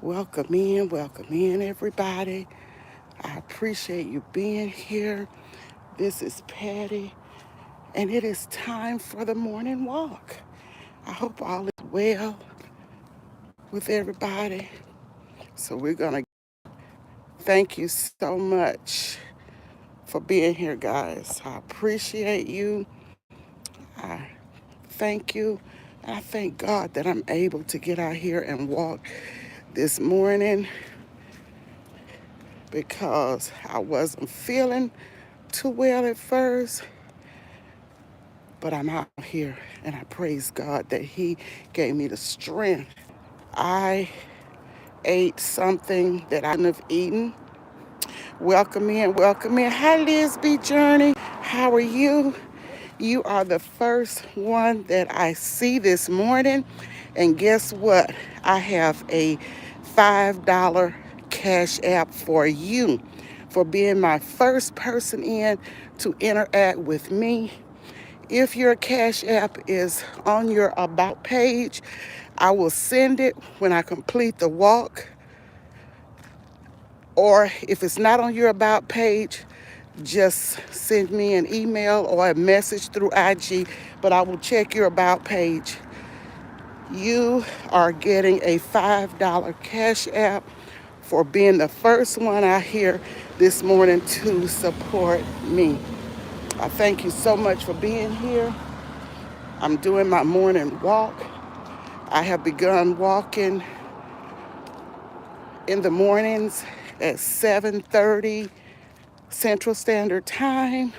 Welcome in, everybody. I appreciate you being here. This is Patty, and it is time for the morning walk. I hope all is well with everybody. So, we're going to thank you so much for being here, guys. I appreciate you. I thank you. And I thank God that I'm able to get out here and walk this morning because I wasn't feeling too well at first, but I'm out here and I praise God that He gave me the strength. I ate something that I shouldn't have eaten. Welcome in, welcome in. Hi, Liz B. Journey. How are you? You are the first one that I see this morning. And guess what? I have a $5 cash app for you for being my first person in to interact with me. If your cash app is on your about page, I will send it when I complete the walk. Or if it's not on your about page, just send me an email or a message through IG, but I will check your about page. You are getting a $5 cash app for being the first one out here this morning to support me. I thank you so much for being here. I'm doing my morning walk. I have begun walking in the mornings at 7:30 Central Standard Time,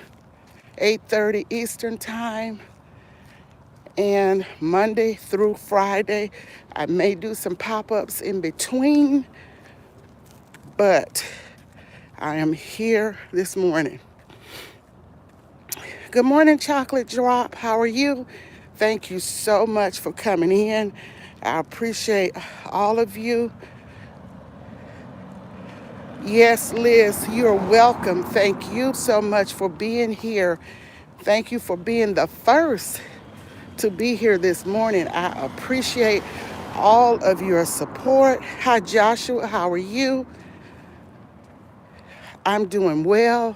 8:30 Eastern Time, and Monday through Friday. I may do some pop-ups in between, but I am here this morning. Good morning, Chocolate Drop. How are you? Thank you so much for coming in. I appreciate all of you. Yes, Liz, you're welcome. Thank you so much for being here. Thank you for being the first to be here this morning. I appreciate all of your support. Hi, Joshua. How are you? I'm doing well.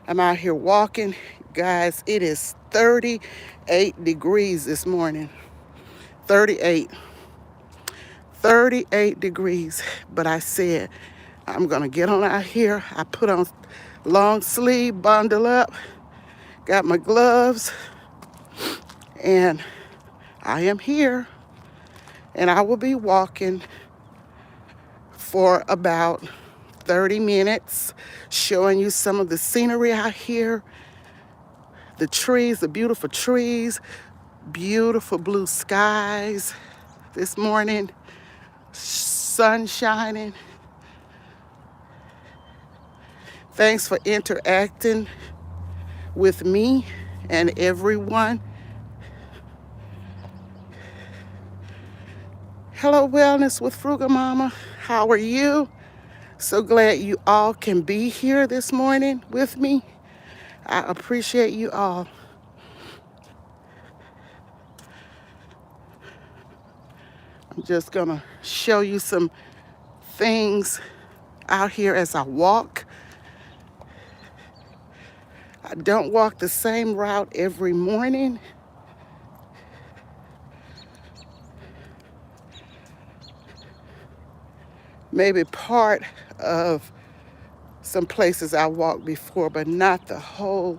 I'm out here walking. Guys, it is 38 degrees this morning. 38. 38 degrees. But I said, I'm going to get on out here. I put on long sleeve, bundle up, got my gloves, and I am here. And I will be walking for about 30 minutes, showing you some of the scenery out here, the trees, the beautiful blue skies this morning, sun shining. Thanks for interacting with me and everyone. Hello, Wellness with Frugal Mama. How are you? So glad you all can be here this morning with me. I appreciate you all. I'm just gonna show you some things out here as I walk. I don't walk the same route every morning. Maybe part of some places I walked before, but not the whole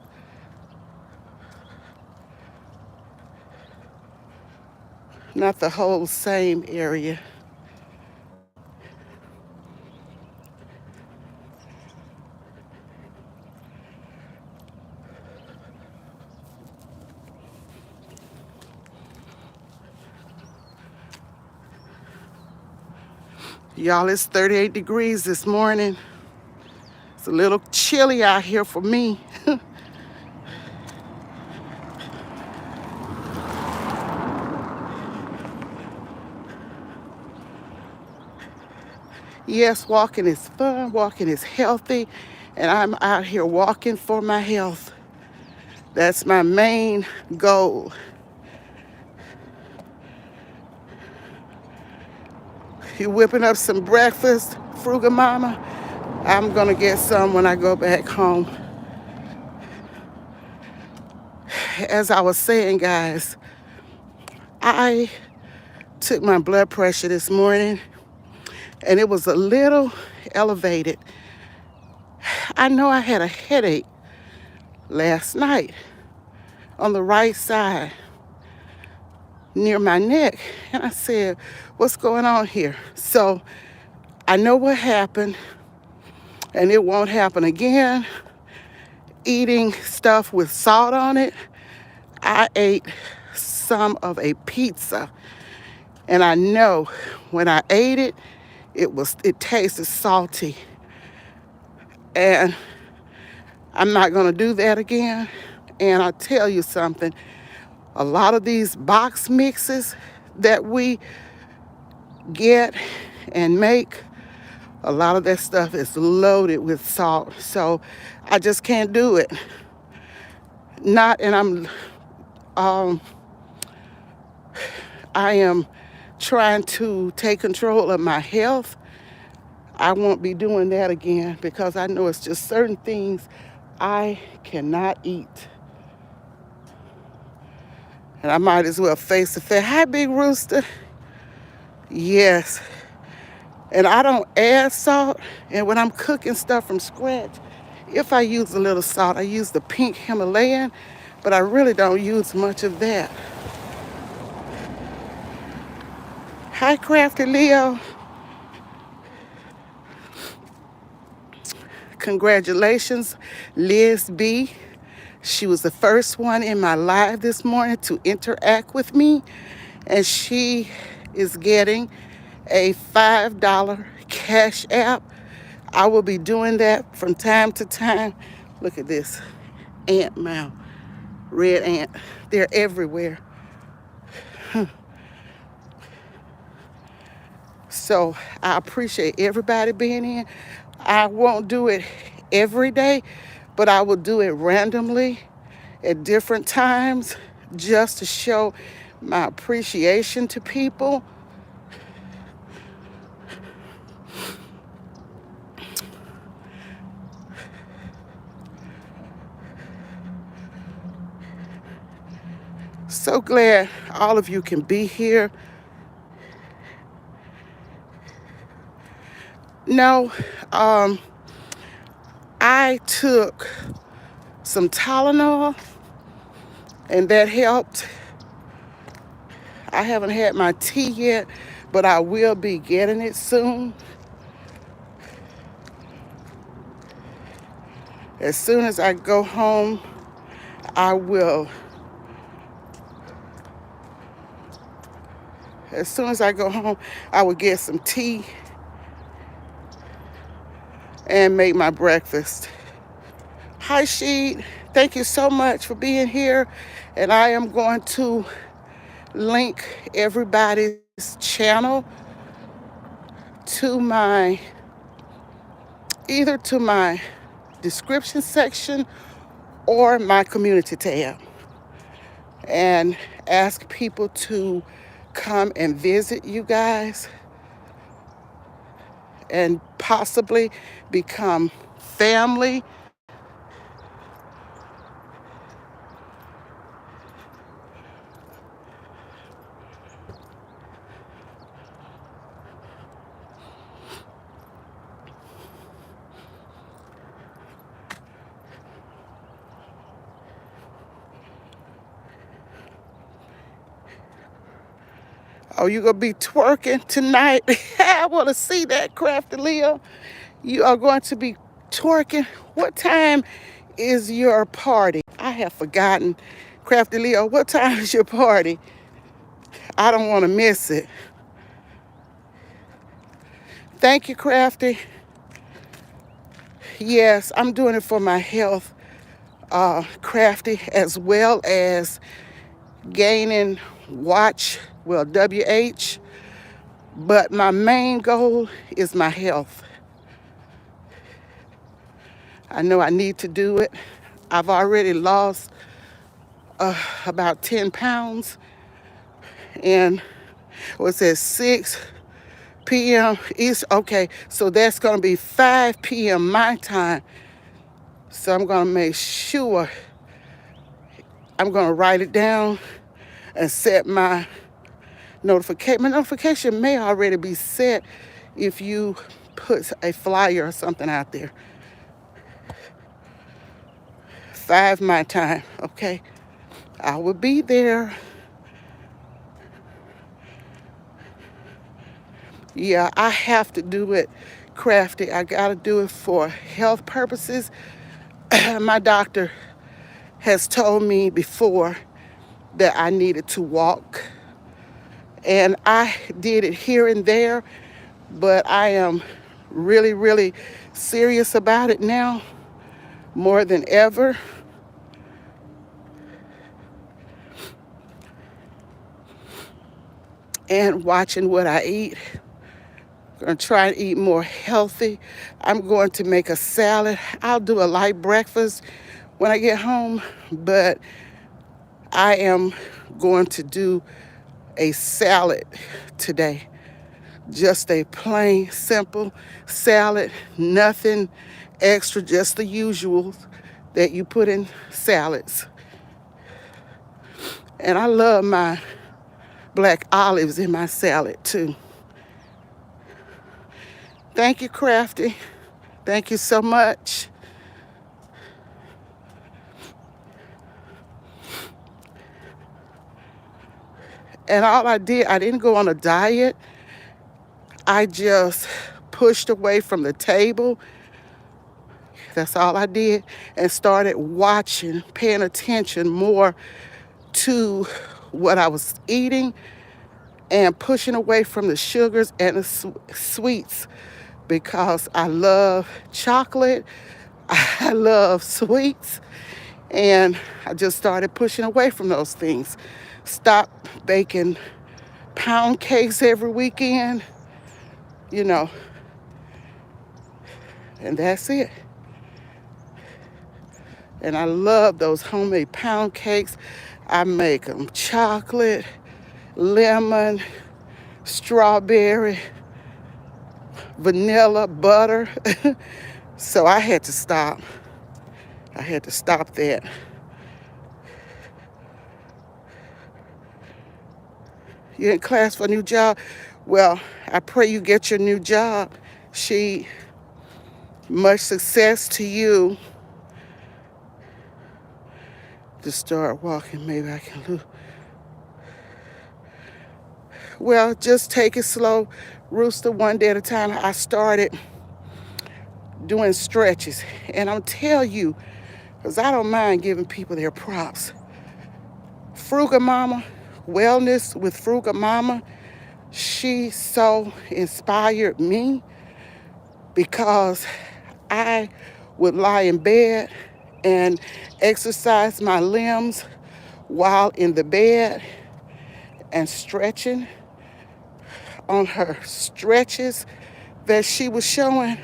same area. Y'all, it's 38 degrees this morning. It's a little chilly out here for me. Yes, walking is fun, walking is healthy, and I'm out here walking for my health. That's my main goal. You whipping up some breakfast, Frugal Mama? I'm gonna get some when I go back home. As I was saying, guys, I took my blood pressure this morning and it was a little elevated. I know I had a headache last night on the right side near my neck. And I said, what's going on here? So I know what happened and it won't happen again. Eating stuff with salt on it. I ate some of a pizza and I know when I ate it, it tasted salty. And I'm not gonna do that again. And I'll tell you something, a lot of these box mixes that we get and make, a lot of that stuff is loaded with salt. So I just can't do it. I am trying to take control of my health. I won't be doing that again because I know it's just certain things I cannot eat. And I might as well face the fact. Hi, Big Rooster. Yes. And I don't add salt. And when I'm cooking stuff from scratch, if I use a little salt, I use the pink Himalayan, but I really don't use much of that. Hi, Crafty Leo. Congratulations, Liz B. She was the first one in my live this morning to interact with me, and she is getting a $5 cash app. I will be doing that from time to time. Look at this ant mound, red ant. They're everywhere. So I appreciate everybody being in. I won't do it every day, but I will do it randomly at different times just to show my appreciation to people. So glad all of you can be here. No, I took some Tylenol and that helped. I haven't had my tea yet, but I will be getting it soon. As soon as I go home, I will. As soon as I go home, I will get some tea and make my breakfast. Hi, Sheet. Thank you so much for being here. And I am going to link everybody's channel to either to my description section or my community tab, and ask people to come and visit you guys and possibly become family. Oh, you gonna be twerking tonight? I want to see that, Crafty Leo. You are going to be twerking. What time is your party? I have forgotten. Crafty Leo, what time is your party? I don't want to miss it. Thank you, Crafty. Yes, I'm doing it for my health, Crafty, as well as gaining WH. But my main goal is my health. I know I need to do it. I've already lost about 10 pounds. And what's that, 6 p.m. East. Okay, so that's going to be 5 p.m. my time. So I'm going to make sure I'm going to write it down and set my notification. My notification may already be set if you put a flyer or something out there. 5 my time, okay? I will be there. Yeah, I have to do it crafty. I got to do it for health purposes. My doctor has told me before that I needed to walk. And I did it here and there, but I am really, really serious about it now, more than ever. And watching what I eat. I'm going to try and eat more healthy. I'm going to make a salad. I'll do a light breakfast when I get home, but I am going to do a salad today. Just a plain, simple salad, nothing extra, just the usual that you put in salads. And I love my black olives in my salad too. Thank you, Crafty. Thank you so much. And all I did, I didn't go on a diet. I just pushed away from the table. That's all I did. And started watching, paying attention more to what I was eating and pushing away from the sugars and the sweets because I love chocolate. I love sweets. And I just started pushing away from those things. Stopped baking pound cakes every weekend, you know, and that's it. And I love those homemade pound cakes. I make them chocolate, lemon, strawberry, vanilla, butter. So I had to stop. I had to stop that. You're in class for a new job? Well, I pray you get your new job. Much success to you. To start walking, maybe I can lose. Well, just take it slow. Rooster, one day at a time. I started doing stretches. And I'm tell you, because I don't mind giving people their props. Frugal Mama, Wellness with Frugal Mama, she so inspired me because I would lie in bed and exercise my limbs while in the bed and stretching on her stretches that she was showing.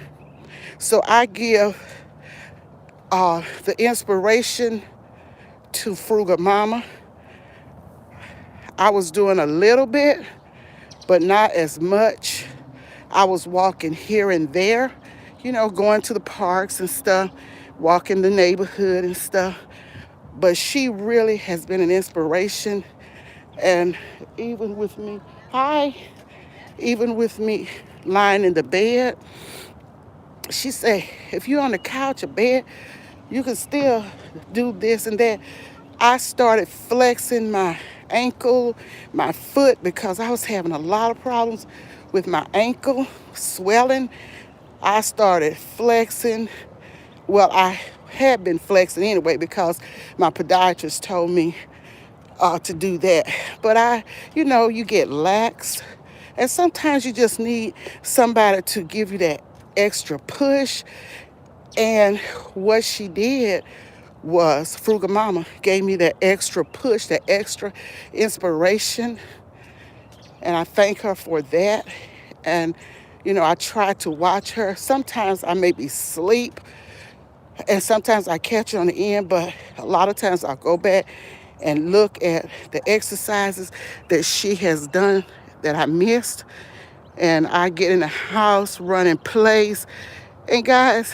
So I give the inspiration to Frugal Mama. I was doing a little bit, but not as much. I was walking here and there, going to the parks and stuff, walking the neighborhood and stuff. But she really has been an inspiration. And even with me, even with me lying in the bed, she said, if you're on the couch or bed, you can still do this and that. I started flexing my ankle, my foot, because I was having a lot of problems with my ankle swelling. I started flexing. Well, I had been flexing anyway because my podiatrist told me to do that. But you get lax. And sometimes you just need somebody to give you that extra push. And what she did was Frugal Mama gave me that extra push, that extra inspiration. And I thank her for that. And, I try to watch her. Sometimes I may be asleep and sometimes I catch it on the end, but a lot of times I'll go back and look at the exercises that she has done that I missed. and I get in the house, running plays. And guys,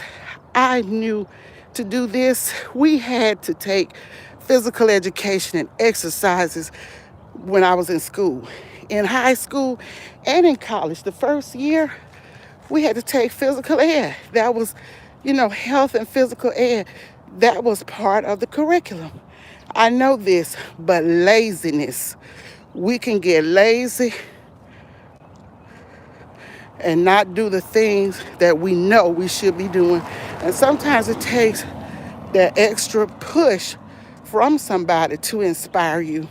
I knew to do this, we had to take physical education and exercises when I was in school. In high school and in college, the first year, we had to take physical ed. That was, health and physical ed. That was part of the curriculum. I know this, but laziness. We can get lazy and not do the things that we know we should be doing. And sometimes it takes that extra push from somebody to inspire you.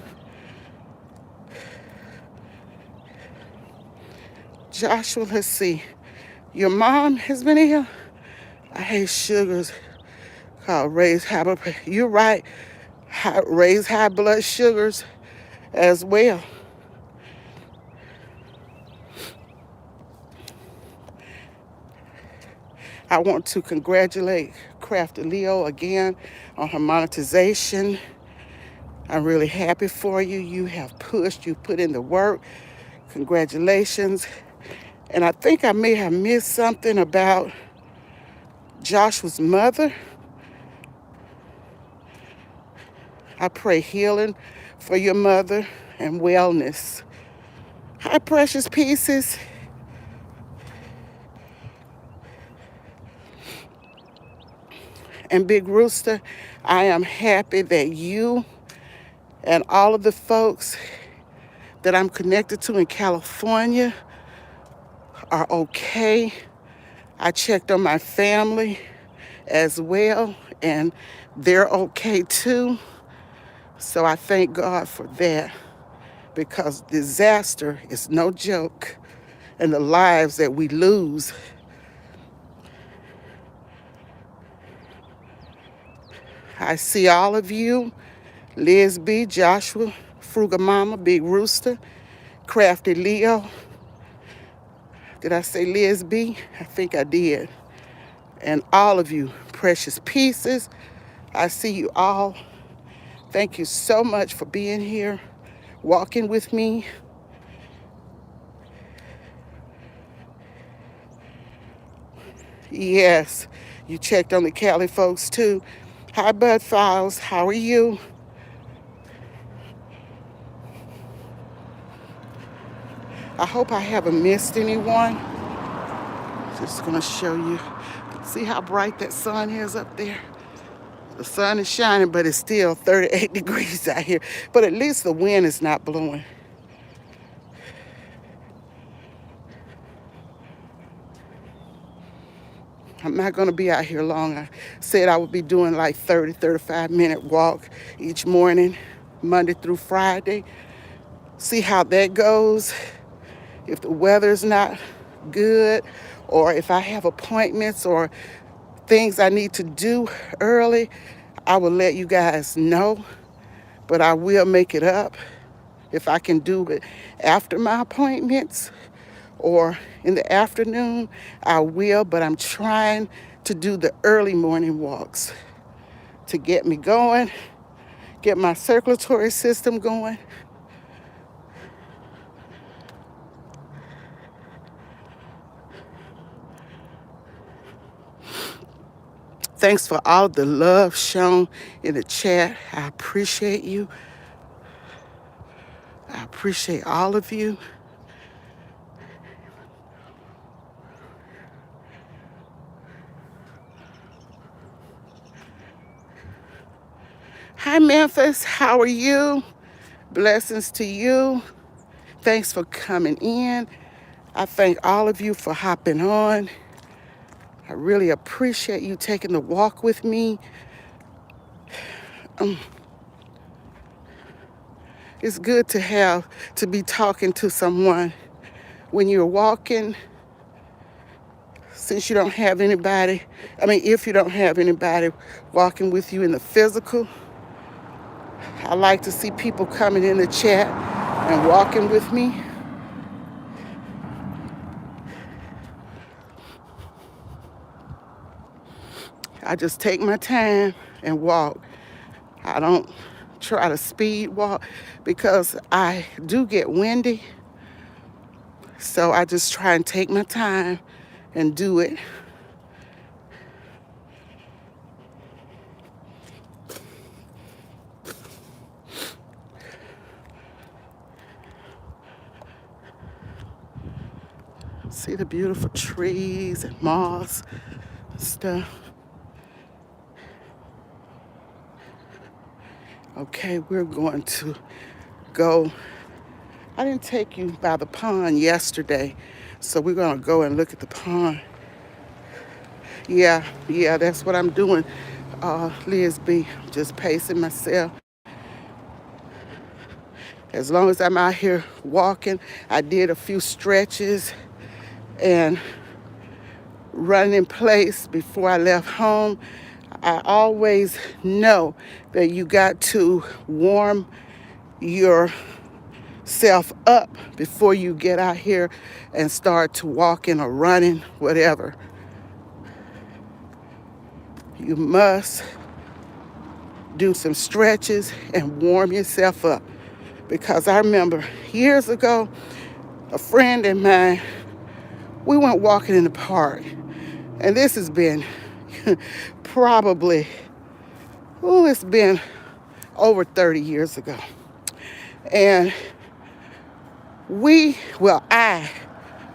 Joshua, let's see. Your mom has been ill? I hate sugars called raised high blood pressure. You're right. Raised high blood sugars as well. I want to congratulate Crafty Leo again on her monetization. I'm really happy for you. You have pushed, you put in the work. Congratulations. And I think I may have missed something about Joshua's mother. I pray healing for your mother and wellness. Hi, precious pieces. And Big Rooster, I am happy that you and all of the folks that I'm connected to in California are okay. I checked on my family as well, and they're okay too. So I thank God for that, because disaster is no joke, and the lives that we lose. I see all of you, Liz B, Joshua, Fruga Mama, Big Rooster, Crafty Leo. Did I say Liz B? I think I did. And all of you, precious pieces, I see you all. Thank you so much for being here, walking with me. Yes, you checked on the Cali folks too. Hi, Bud Files, how are you? I hope I haven't missed anyone. Just gonna show you. See how bright that sun is up there? The sun is shining, but it's still 38 degrees out here. But at least the wind is not blowing. I'm not gonna be out here long. I said I would be doing like 35-minute walk each morning, Monday through Friday. See how that goes. If the weather's not good, or if I have appointments or things I need to do early, I will let you guys know. But I will make it up if I can do it after my appointments or in the afternoon. I will, but I'm trying to do the early morning walks to get me going, get my circulatory system going. Thanks for all the love shown in the chat. I appreciate you. I appreciate all of you. Hi, Memphis. How are you? Blessings to you. Thanks for coming in. I thank all of you for hopping on. I really appreciate you taking the walk with me. It's good to be talking to someone when you're walking, since you don't have anybody. If you don't have anybody walking with you in the physical. I like to see people coming in the chat and walking with me. I just take my time and walk. I don't try to speed walk because I do get windy. So I just try and take my time and do it. See the beautiful trees and moss and stuff. Okay, we're going to go. I didn't take you by the pond yesterday, so we're gonna go and look at the pond. Yeah, that's what I'm doing. Liz B, just pacing myself. As long as I'm out here walking, I did a few stretches and running in place before I left home. I always know that you got to warm yourself up before you get out here and start to walking or running, whatever. You must do some stretches and warm yourself up. Because I remember years ago, a friend of mine, we went walking in the park. And this has been probably, it's been over 30 years ago. And I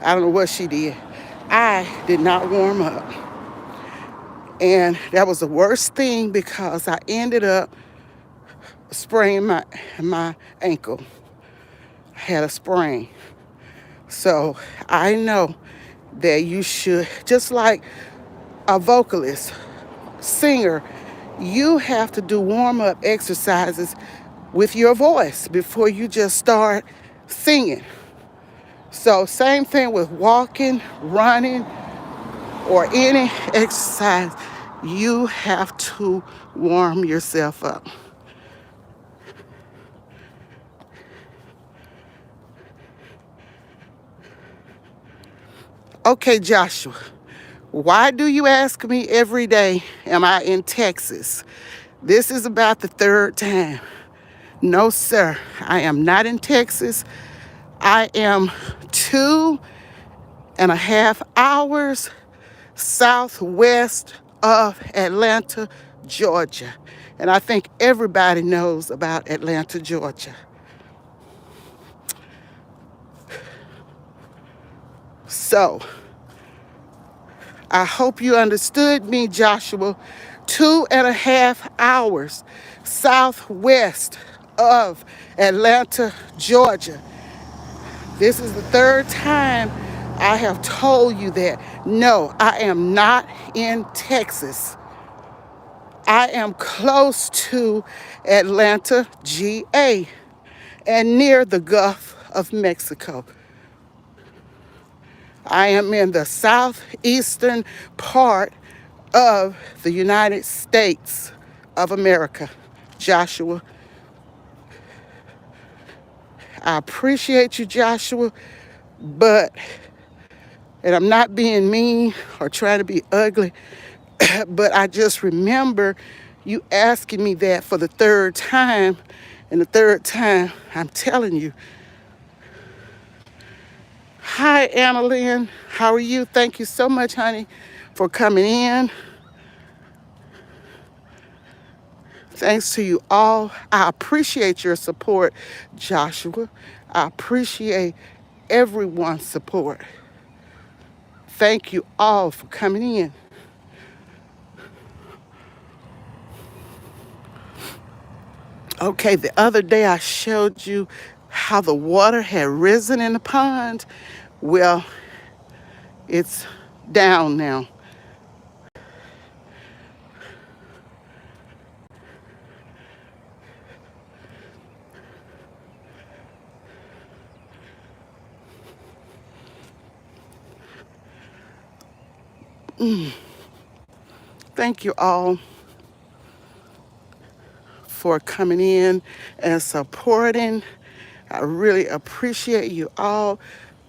don't know what she did. I did not warm up. And that was the worst thing because I ended up spraining my ankle. I had a sprain. So I know that you should, just like a vocalist, singer, you have to do warm-up exercises with your voice before you just start singing. So same thing with walking, running, or any exercise, you have to warm yourself up. Okay, Joshua, why do you ask me every day, am I in Texas? This is about the third time. No, sir, I am not in Texas. I am 2.5 hours southwest of Atlanta, Georgia. And I think everybody knows about Atlanta, Georgia. So, I hope you understood me, Joshua. 2.5 hours southwest of Atlanta, Georgia. This is the third time I have told you that. No, I am not in Texas. I am close to Atlanta, GA, and near the Gulf of Mexico. I am in the southeastern part of the United States of America, Joshua. I appreciate you, Joshua, and I'm not being mean or trying to be ugly, but I just remember you asking me that for the third time, and the third time I'm telling you. Hi, Annalyn. How are you? Thank you so much, honey, for coming in. Thanks to you all. I appreciate your support, Joshua. I appreciate everyone's support. Thank you all for coming in. Okay, the other day I showed you how the water had risen in the pond. Well, it's down now. Thank you all for coming in and supporting. I really appreciate you all.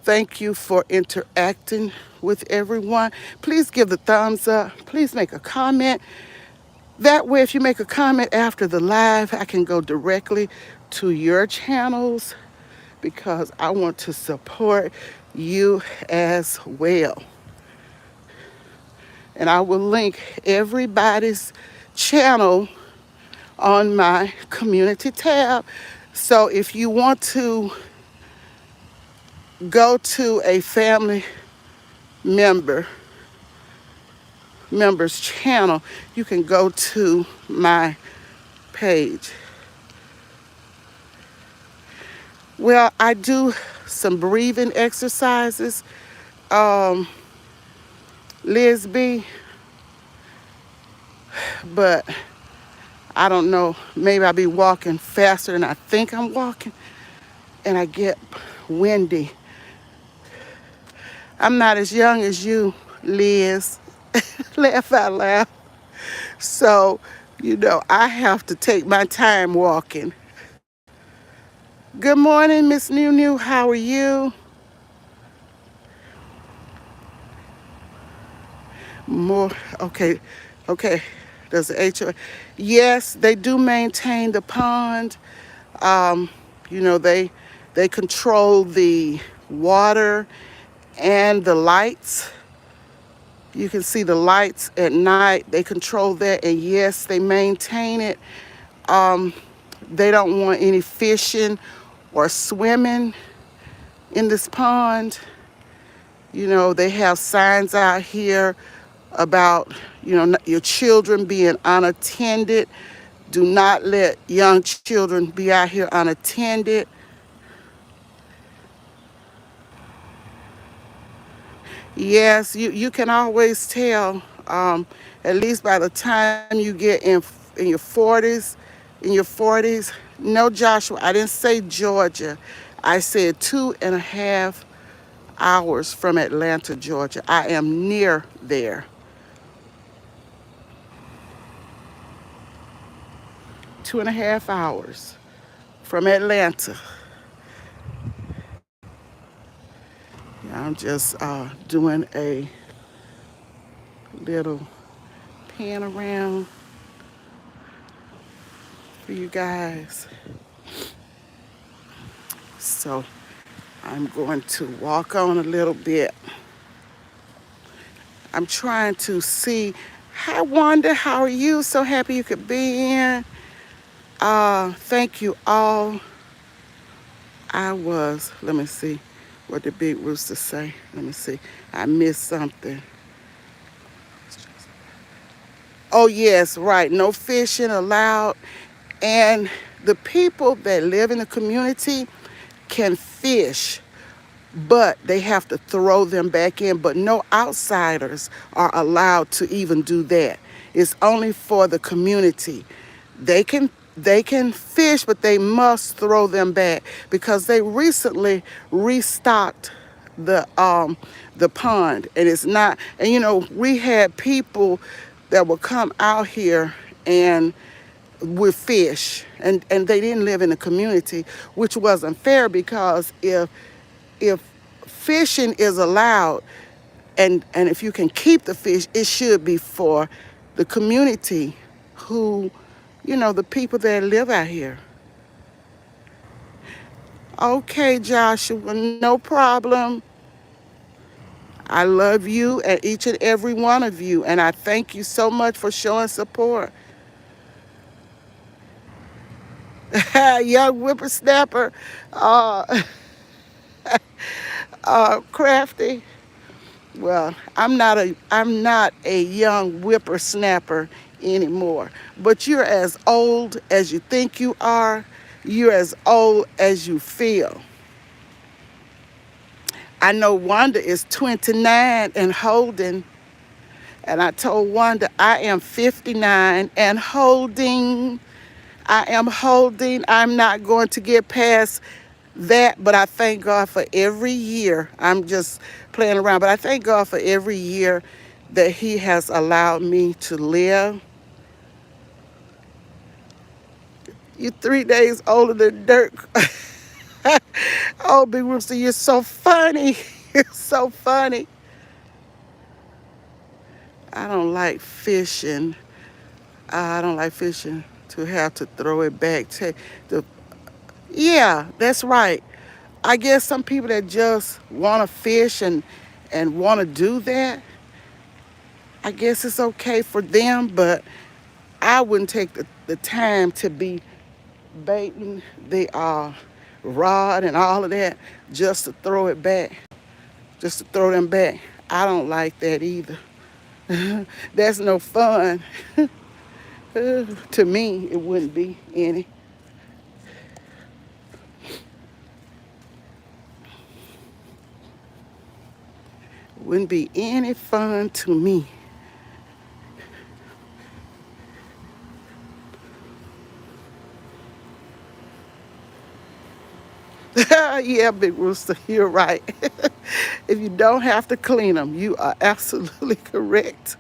Thank you for interacting with everyone. Please give the thumbs up. Please make a comment. That way, if you make a comment after the live, I can go directly to your channels because I want to support you as well. And I will link everybody's channel on my community tab. So if you want to go to a family member member's channel, you can go to my page. Well, I do some breathing exercises, um, Liz B, but I don't know. Maybe I'll be walking faster than I think I'm walking, and I get windy. I'm not as young as you, Liz. Laugh out loud. So, I have to take my time walking. Good morning, Miss New New. How are you? More, okay, okay. Does the HOA? Yes, they do maintain the pond. Um, they control the water and the lights. You can see the lights at night. They control that, and yes, they maintain it. Um, they don't want any fishing or swimming in this pond. They have signs out here about, your children being unattended. Do not let young children be out here unattended. Yes, you can always tell, at least by the time you get in your 40s. No, Joshua, I didn't say Georgia. I said 2.5 hours from Atlanta, Georgia. I am near there. 2.5 hours from Atlanta. I'm just doing a little pan around for you guys. So I'm going to walk on a little bit. I'm trying to see. Hi, Wanda. How are you? So happy you could be in. Thank you all. Let me see what the big rooster say. Let me see. I missed something. Oh, yes, right. No fishing allowed. And the people that live in the community can fish, but they have to throw them back in. But no outsiders are allowed to even do that. It's only for the community. They can fish, but they must throw them back because they recently restocked the pond, and it's not. And we had people that would come out here and with fish, and they didn't live in the community, which wasn't fair because if fishing is allowed, and if you can keep the fish, it should be for the community who, the people that live out here. Okay, Joshua, no problem. I love you and each and every one of you, and I thank you so much for showing support. Young whippersnapper, uh, Crafty. Well, I'm not a young whippersnapper anymore. But you're as old as you think you are. You're as old as you feel. I know Wanda is 29 and holding, and I told Wanda I am 59 and holding. I am holding. I'm not going to get past that, but I thank God for every year. I'm just playing around, but I thank God for every year that He has allowed me to live. You're 3 days older than Dirk. Oh, Big Rooster, you're so funny. You're so funny. I don't like fishing. I don't like fishing to have to throw it back. The Yeah, that's right. I guess some people that just want to fish and want to do that, I guess it's okay for them, but I wouldn't take the time to be baiting the rod and all of that just to throw it back, just to throw them back. I don't like that either. That's no fun. To me, it wouldn't be any. Wouldn't be any fun to me. Yeah, Big Rooster, you're right. If you don't have to clean them, you are absolutely correct.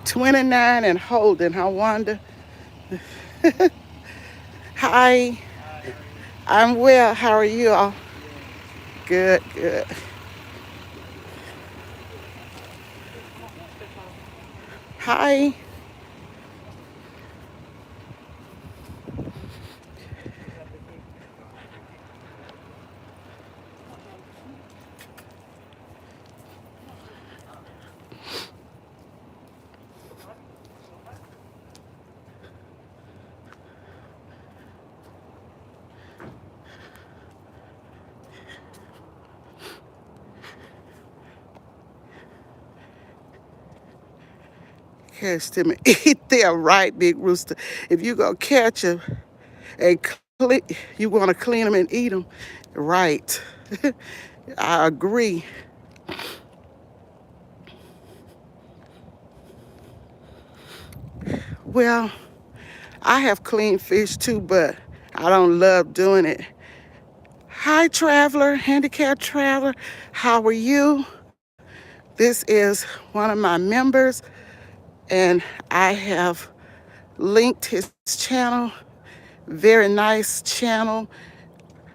29 and holding, I wonder. Hi, I'm well. How are you all? Good, good. Hi. Catch them and eat them, right, Big Rooster? If you go catch them and you want to clean them and eat them, right? I agree. Well, I have cleaned fish too, but I don't love doing it. Hi, traveler, handicapped traveler. How are you? This is one of my members, and I have linked his channel. Very nice channel,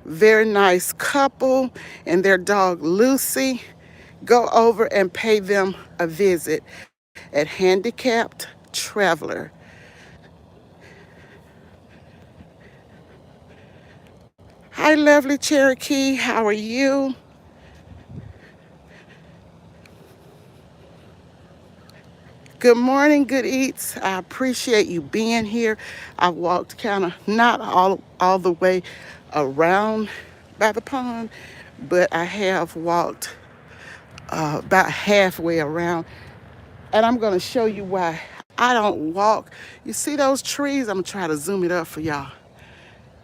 very nice couple, and their dog Lucy. Go over and pay them a visit at Handicapped Traveler. Hi, lovely Cherokee. How are you? Good morning, good eats. I appreciate you being here. I walked kind of not all the way around by the pond, but I have walked about halfway around. And I'm going to show you why I don't walk. You see those trees? I'm going to try to zoom it up for y'all.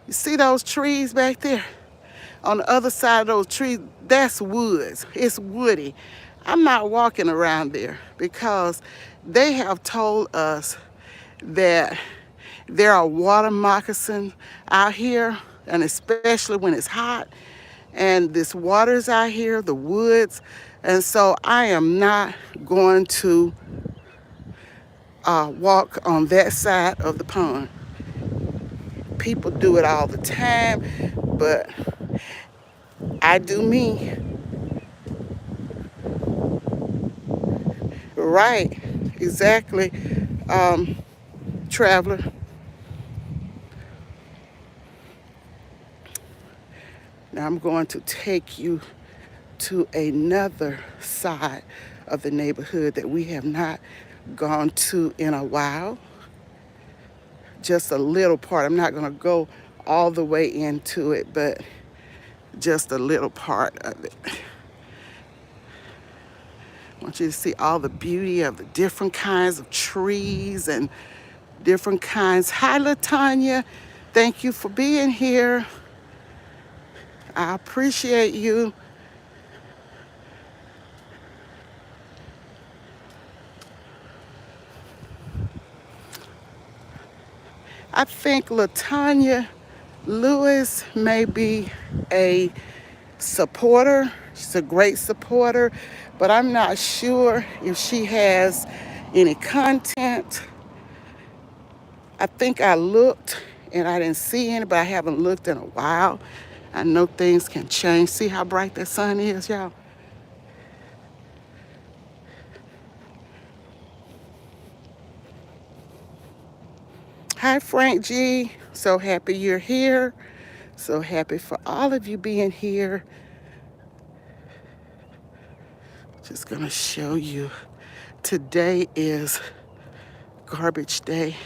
You see those trees back there? On the other side of those trees, that's woods. It's woody. I'm not walking around there because they have told us that there are water moccasins out here, and especially when it's hot, and this water's out here, the woods, and so I am not going to walk on that side of the pond. People do it all the time, but I do me. Right, exactly, traveler. Now I'm going to take you to another side of the neighborhood that we have not gone to in a while. Just a little part. I'm not going to go all the way into it, but just a little part of it. I want you to see all the beauty of the different kinds of trees and different kinds. Hi, LaTanya. Thank you for being here. I appreciate you. I think LaTanya Lewis may be a supporter. She's a great supporter, but I'm not sure if she has any content. I think I looked and I didn't see any, but I haven't looked in a while. I know things can change. See how bright that sun is, y'all? Hi, Frank G. So happy you're here. So happy for all of you being here. Just gonna show you. Today is garbage day.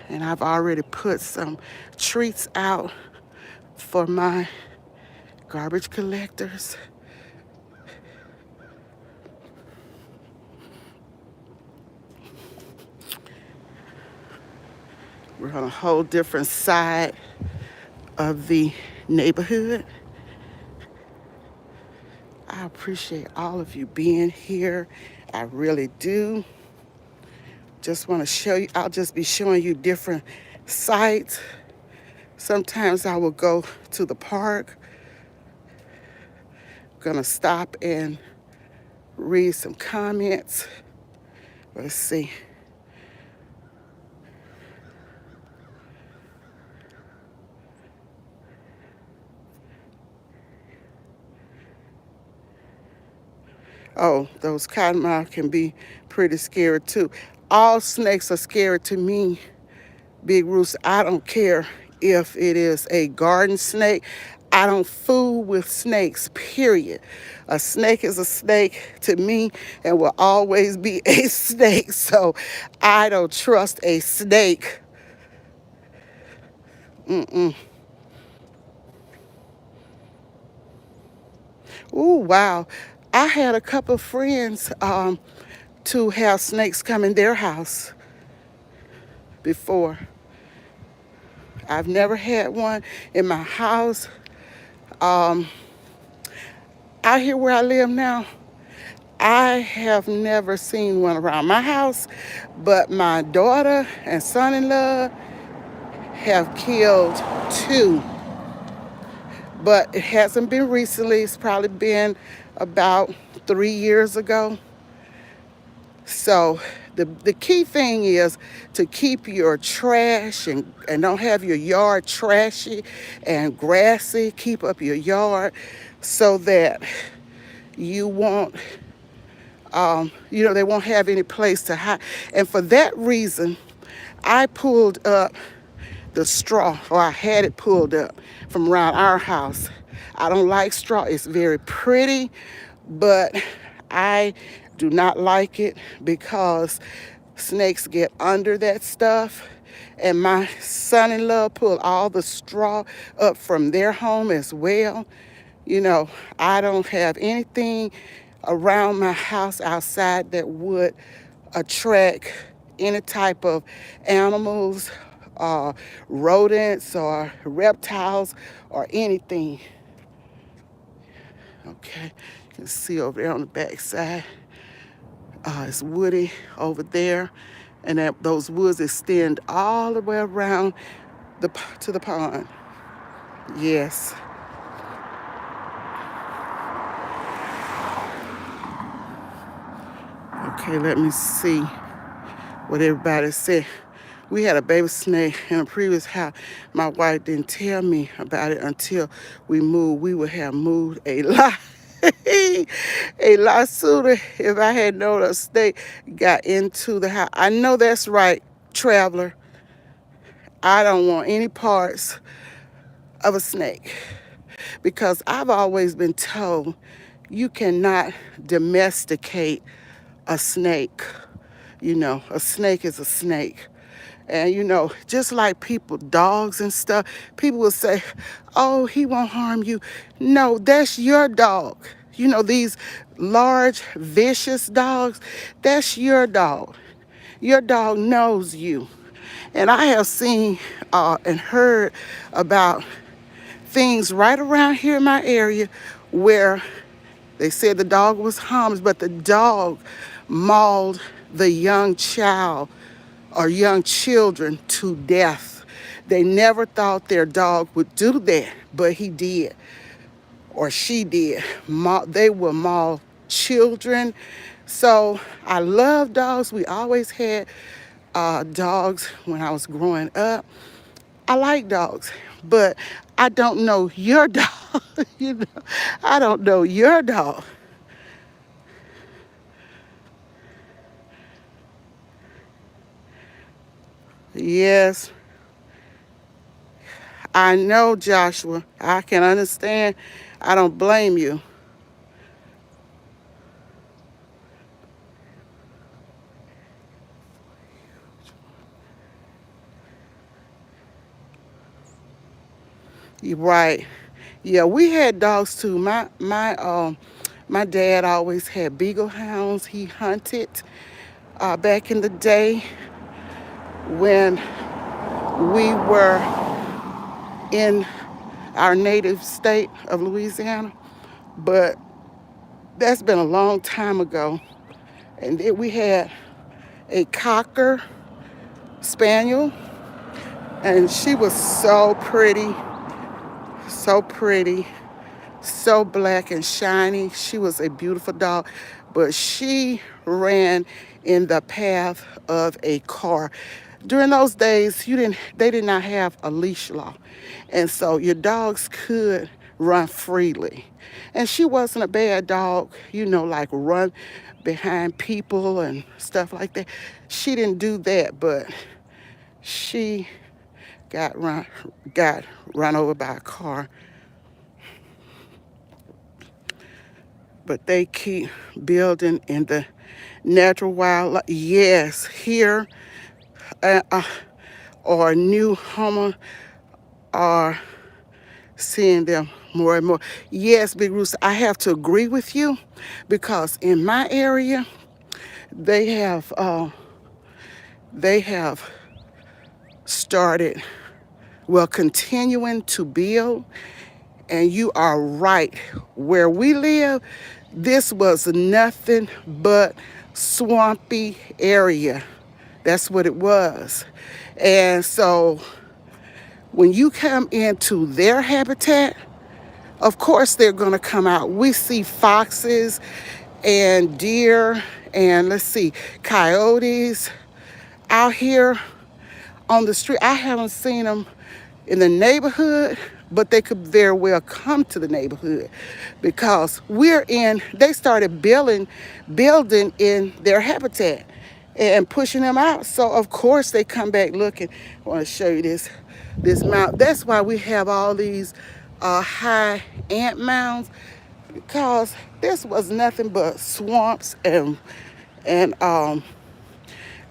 And I've already put some treats out for my garbage collectors. We're on a whole different side of the neighborhood. I appreciate all of you being here. I really do. Just want to show you, I'll just be showing you different sites. Sometimes I will go to the park. Gonna stop and read some comments. Let's see. Oh, those cottonmouth can be pretty scary too. All snakes are scary to me, Big Rooster. I don't care if it is a garden snake. I don't fool with snakes, period. A snake is a snake to me and will always be a snake. So I don't trust a snake. Ooh, wow. I had a couple of friends to have snakes come in their house before. I've never had one in my house. Out here where I live now, I have never seen one around my house, but my daughter and son-in-law have killed two. But it hasn't been recently. It's probably been about 3 years ago. So the key thing is to keep your trash and don't have your yard trashy and grassy. Keep up your yard so that you won't, they won't have any place to hide. And for that reason, I pulled up the straw, or I had it pulled up from around our house. I don't like straw. It's very pretty, but I do not like it because snakes get under that stuff. And my son-in-law pulled all the straw up from their home as well. I don't have anything around my house outside that would attract any type of animals, rodents or reptiles or anything. Okay, you can see over there on the back side, it's woody over there, and those woods extend all the way around to the pond. Yes. Okay, let me see what everybody said. We had a baby snake in a previous house. My wife didn't tell me about it until we moved. We would have moved a lot, a lot sooner if I had known a snake got into the house. I know that's right, traveler. I don't want any parts of a snake because I've always been told you cannot domesticate a snake. A snake is a snake. And, just like people, dogs and stuff, people will say, oh, he won't harm you. No, that's your dog. These large, vicious dogs, that's your dog. Your dog knows you. And I have seen and heard about things right around here in my area where they said the dog was harmless, but the dog mauled the young child or young children to death. They never thought their dog would do that, but he did, or she did. They will maul children. So I love dogs. We always had dogs when I was growing up. I like dogs, but I don't know your dog. I don't know your dog. Yes, I know, Joshua. I can understand. I don't blame you. You're right. Yeah, we had dogs too. My dad always had beagle hounds. He hunted back in the day when we were in our native state of Louisiana. But that's been a long time ago. And then we had a cocker spaniel, and she was so pretty, so pretty, so black and shiny. She was a beautiful dog, but she ran in the path of a car. During those days, they did not have a leash law. And so your dogs could run freely. And she wasn't a bad dog, like run behind people and stuff like that. She didn't do that, but she got run over by a car. But they keep building in the natural wildlife. Yes, here or new homeowners are seeing them more and more. Yes, Big Rooster, I have to agree with you because in my area, they have started, continuing to build. And you are right. Where we live, this was nothing but swampy area. That's what it was. And so when you come into their habitat, of course they're going to come out. We see foxes and deer and coyotes out here on the street. I haven't seen them in the neighborhood, but they could very well come to the neighborhood because they started building in their habitat and pushing them out. So of course they come back looking. I want to show you this mound. That's why we have all these high ant mounds, because this was nothing but swamps and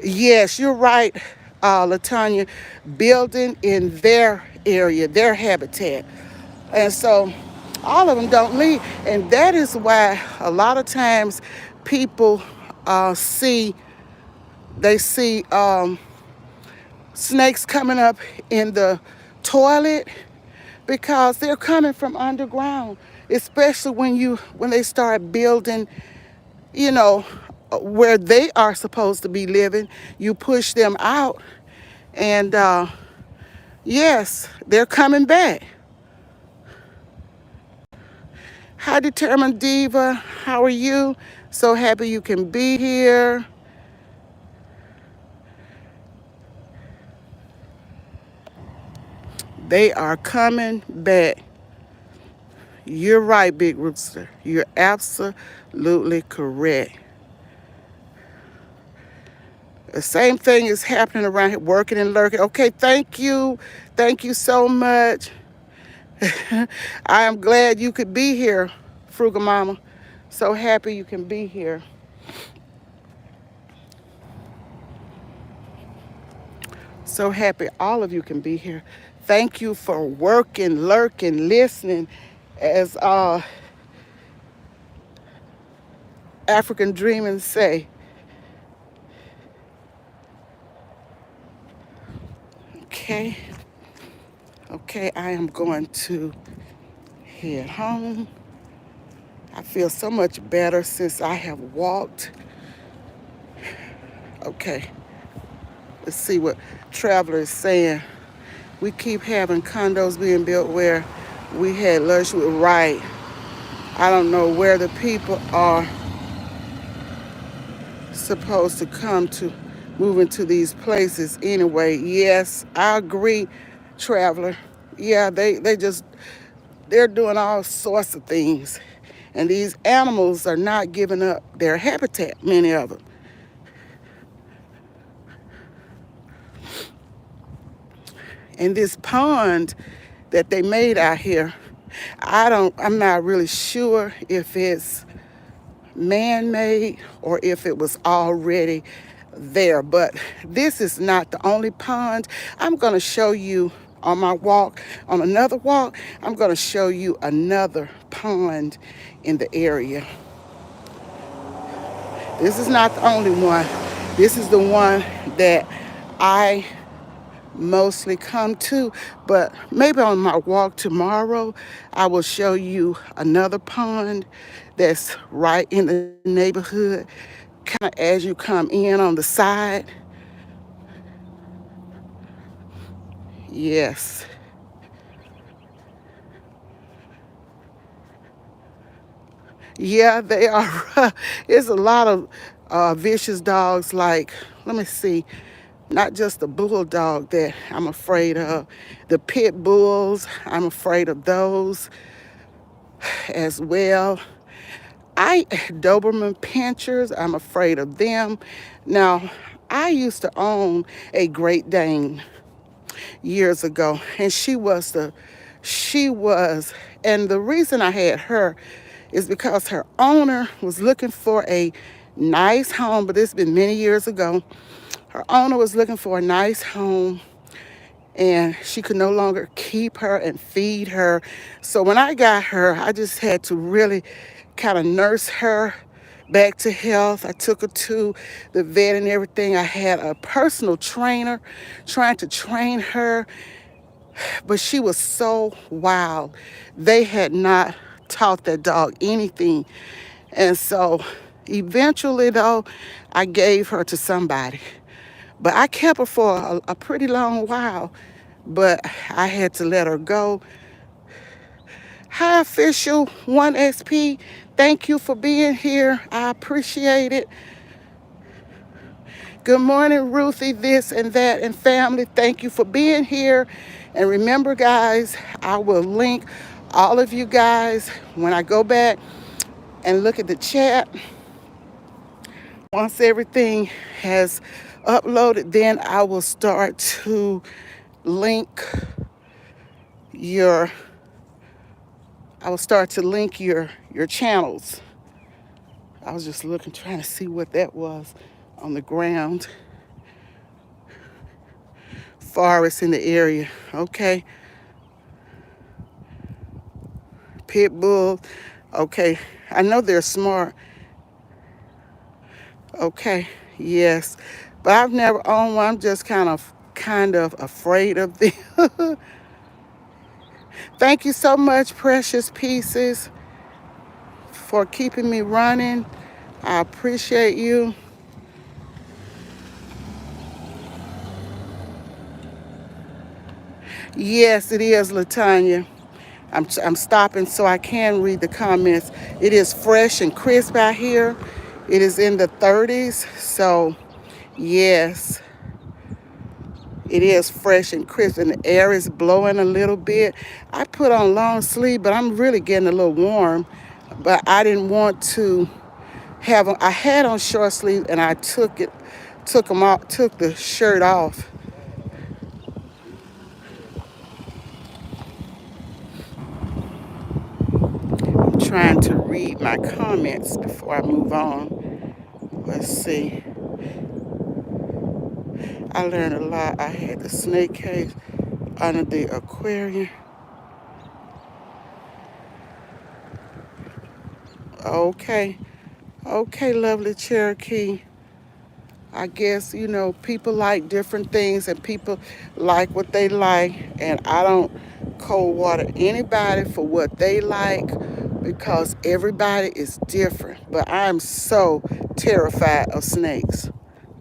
yes, you're right, LaTanya, building in their area, their habitat. And so all of them don't leave. And that is why a lot of times people see snakes coming up in the toilet because they're coming from underground, especially when they start building, you know, where they are supposed to be living. You push them out, and yes, they're coming back. Hi, Determined Diva. How are you? So happy you can be here. They are coming back. You're right, Big Rooster. You're absolutely correct. The same thing is happening around here, working and lurking. Okay, thank you. Thank you so much. I am glad you could be here, Frugal Mama. So happy you can be here. So happy all of you can be here. Thank you for working, lurking, listening, as African Dreamers say. Okay, I am going to head home. I feel so much better since I have walked. Okay, let's see what Traveler is saying. We keep having condos being built where we had lunch with right. I don't know where the people are supposed to come to move into these places anyway. Yes, I agree, Traveler. Yeah, they're doing all sorts of things. And these animals are not giving up their habitat, many of them. And this pond that they made out here, I'm not really sure if it's man-made or if it was already there. But this is not the only pond. I'm going to show you on my walk, on another walk, I'm going to show you another pond in the area. This is not the only one. This is the one that I mostly come to, but maybe on my walk tomorrow, I will show you another pond that's right in the neighborhood, kind of as you come in on the side. Yes. Yeah, they are. It's a lot of vicious dogs, like, let me see, not just the bulldog that I'm afraid of, the pit bulls, I'm afraid of those as well. Doberman pinchers, I'm afraid of them. Now, I used to own a Great Dane years ago, and she was, and the reason I had her is because her owner was looking for a nice home, but it's been many years ago. Her owner was looking for a nice home, and she could no longer keep her and feed her. So when I got her, I just had to really kind of nurse her back to health. I took her to the vet and everything. I had a personal trainer trying to train her, but she was so wild. They had not taught that dog anything. And so eventually, though, I gave her to somebody. But I kept her for a pretty long while, but I had to let her go. Hi, Official 1XP. Thank you for being here. I appreciate it. Good morning, Ruthie, this and that, and family. Thank you for being here. And remember, guys, I will link all of you guys when I go back and look at the chat. Once everything has uploaded, then I will start to link your your channels. I was just looking, trying to see what that was on the ground. Forest in the area. Okay. Pit bull. Okay. I know they're smart. Okay. Yes. But I've never owned one. I'm just kind of afraid of them. Thank you so much, Precious Pieces, for keeping me running. I appreciate you. Yes, it is, Latanya. I'm stopping so I can read the comments. It is fresh and crisp out here. It is in the 30s, so yes, it is fresh and crisp, and the air is blowing a little bit. I put on long sleeve, but I'm really getting a little warm. But I didn't want to I had on short sleeve, and I took the shirt off. I'm trying to read my comments before I move on. Let's see. I learned a lot. I had the snake cage under the aquarium. Okay. Okay, lovely Cherokee. I guess, people like different things and people like what they like. And I don't cold water anybody for what they like because everybody is different. But I'm so terrified of snakes.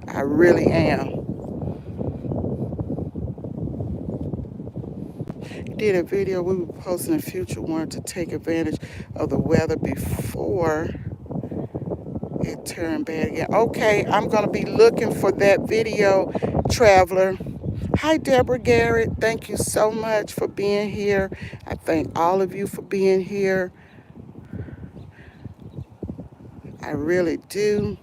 I really am. Did a video we were posting in the future, wanted to take advantage of the weather before it turned bad again. Okay, I'm going to be looking for that video, Traveler. Hi, Deborah Garrett. Thank you so much for being here. I thank all of you for being here. I really do.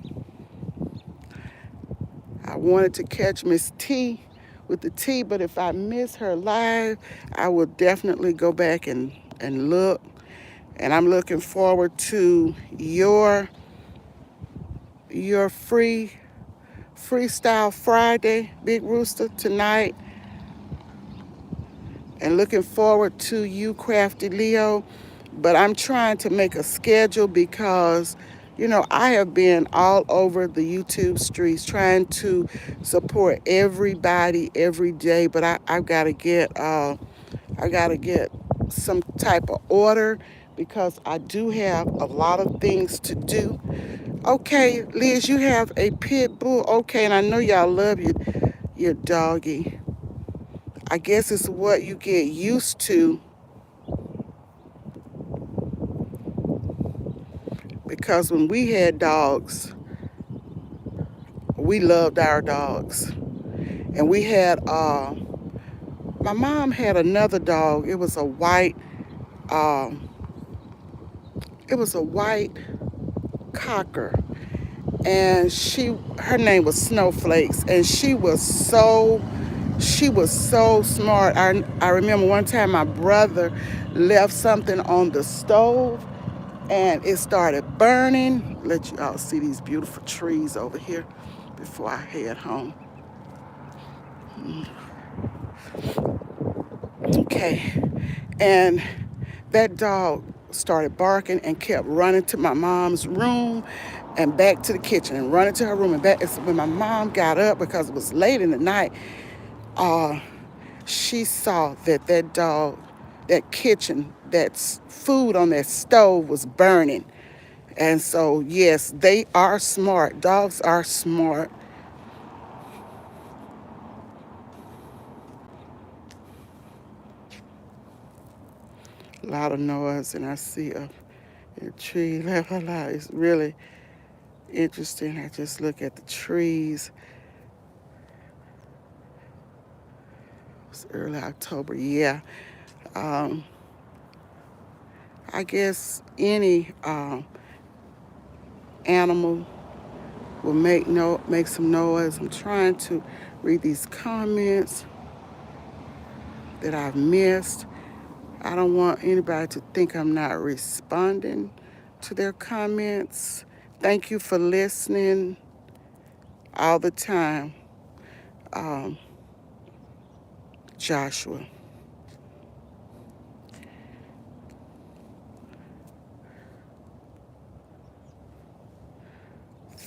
I wanted to catch Miss T with the tea. But if I miss her live, I will definitely go back and look. And I'm looking forward to your freestyle Friday, Big Rooster, tonight. And looking forward to you, Crafty Leo. But I'm trying to make a schedule because, I have been all over the YouTube streets trying to support everybody every day. But I've got to get some type of order because I do have a lot of things to do. Okay, Liz, you have a pit bull. Okay, and I know y'all love your doggy. I guess it's what you get used to because when we had dogs, we loved our dogs. And we had my mom had another dog. Um it was a white cocker. And her name was Snowflakes, and she was so smart. I remember one time my brother left something on the stove and it started burning. Let you all see these beautiful trees over here before I head home. Okay. And that dog started barking and kept running to my mom's room and back to the kitchen and running to her room and back. And so when my mom got up, because it was late in the night, uh, she saw that dog, that kitchen, that food on that stove was burning. And so, yes, they are smart. Dogs are smart. A lot of noise, and I see a tree. It's really interesting. I just look at the trees. It's early October. Yeah. Um, I guess any animal will make some noise. I'm trying to read these comments that I've missed. I don't want anybody to think I'm not responding to their comments. Thank you for listening all the time, um, Joshua.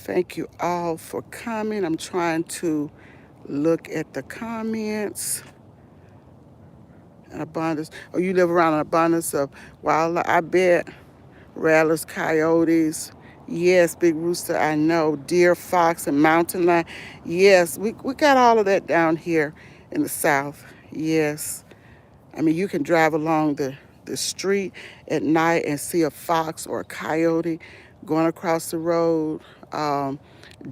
Thank you all for coming. I'm trying to look at the comments. An abundance. Oh, you live around an abundance of wildlife. I bet rattlers, coyotes. Yes, Big Rooster, I know. Deer, fox, and mountain lion. Yes, we got all of that down here in the South. Yes. I mean, you can drive along the street at night and see a fox or a coyote going across the road,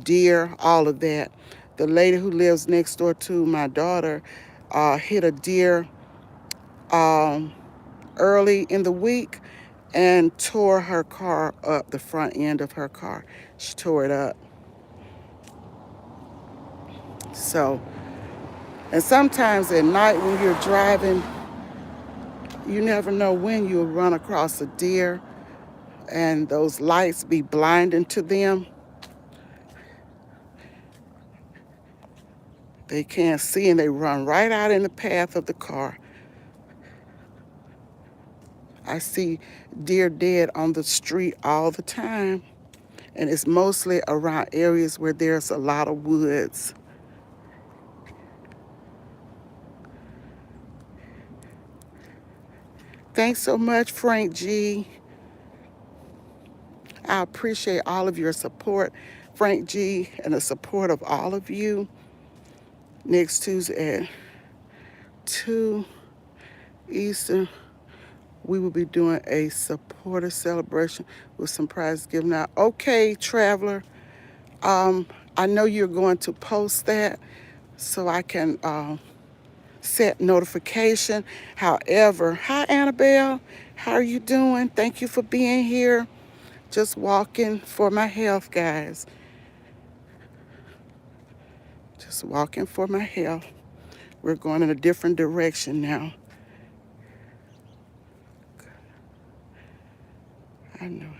deer, all of that. The lady who lives next door to my daughter hit a deer um, early in the week and tore her car up, the front end of her car. She tore it up. So, and sometimes at night when you're driving, you never know when you'll run across a deer and those lights be blinding to them. They can't see and they run right out in the path of the car. I see deer dead on the street all the time, and it's mostly around areas where there's a lot of woods. Thanks so much, Frank G. I appreciate all of your support, Frank G, and the support of all of you. Next Tuesday at 2 Eastern, we will be doing a supporter celebration with some prizes given out. Okay, Traveler, I know you're going to post that so I can set notification. However, hi, Annabelle. How are you doing? Thank you for being here. Just walking for my health, guys. Just walking for my health. We're going in a different direction now. I know.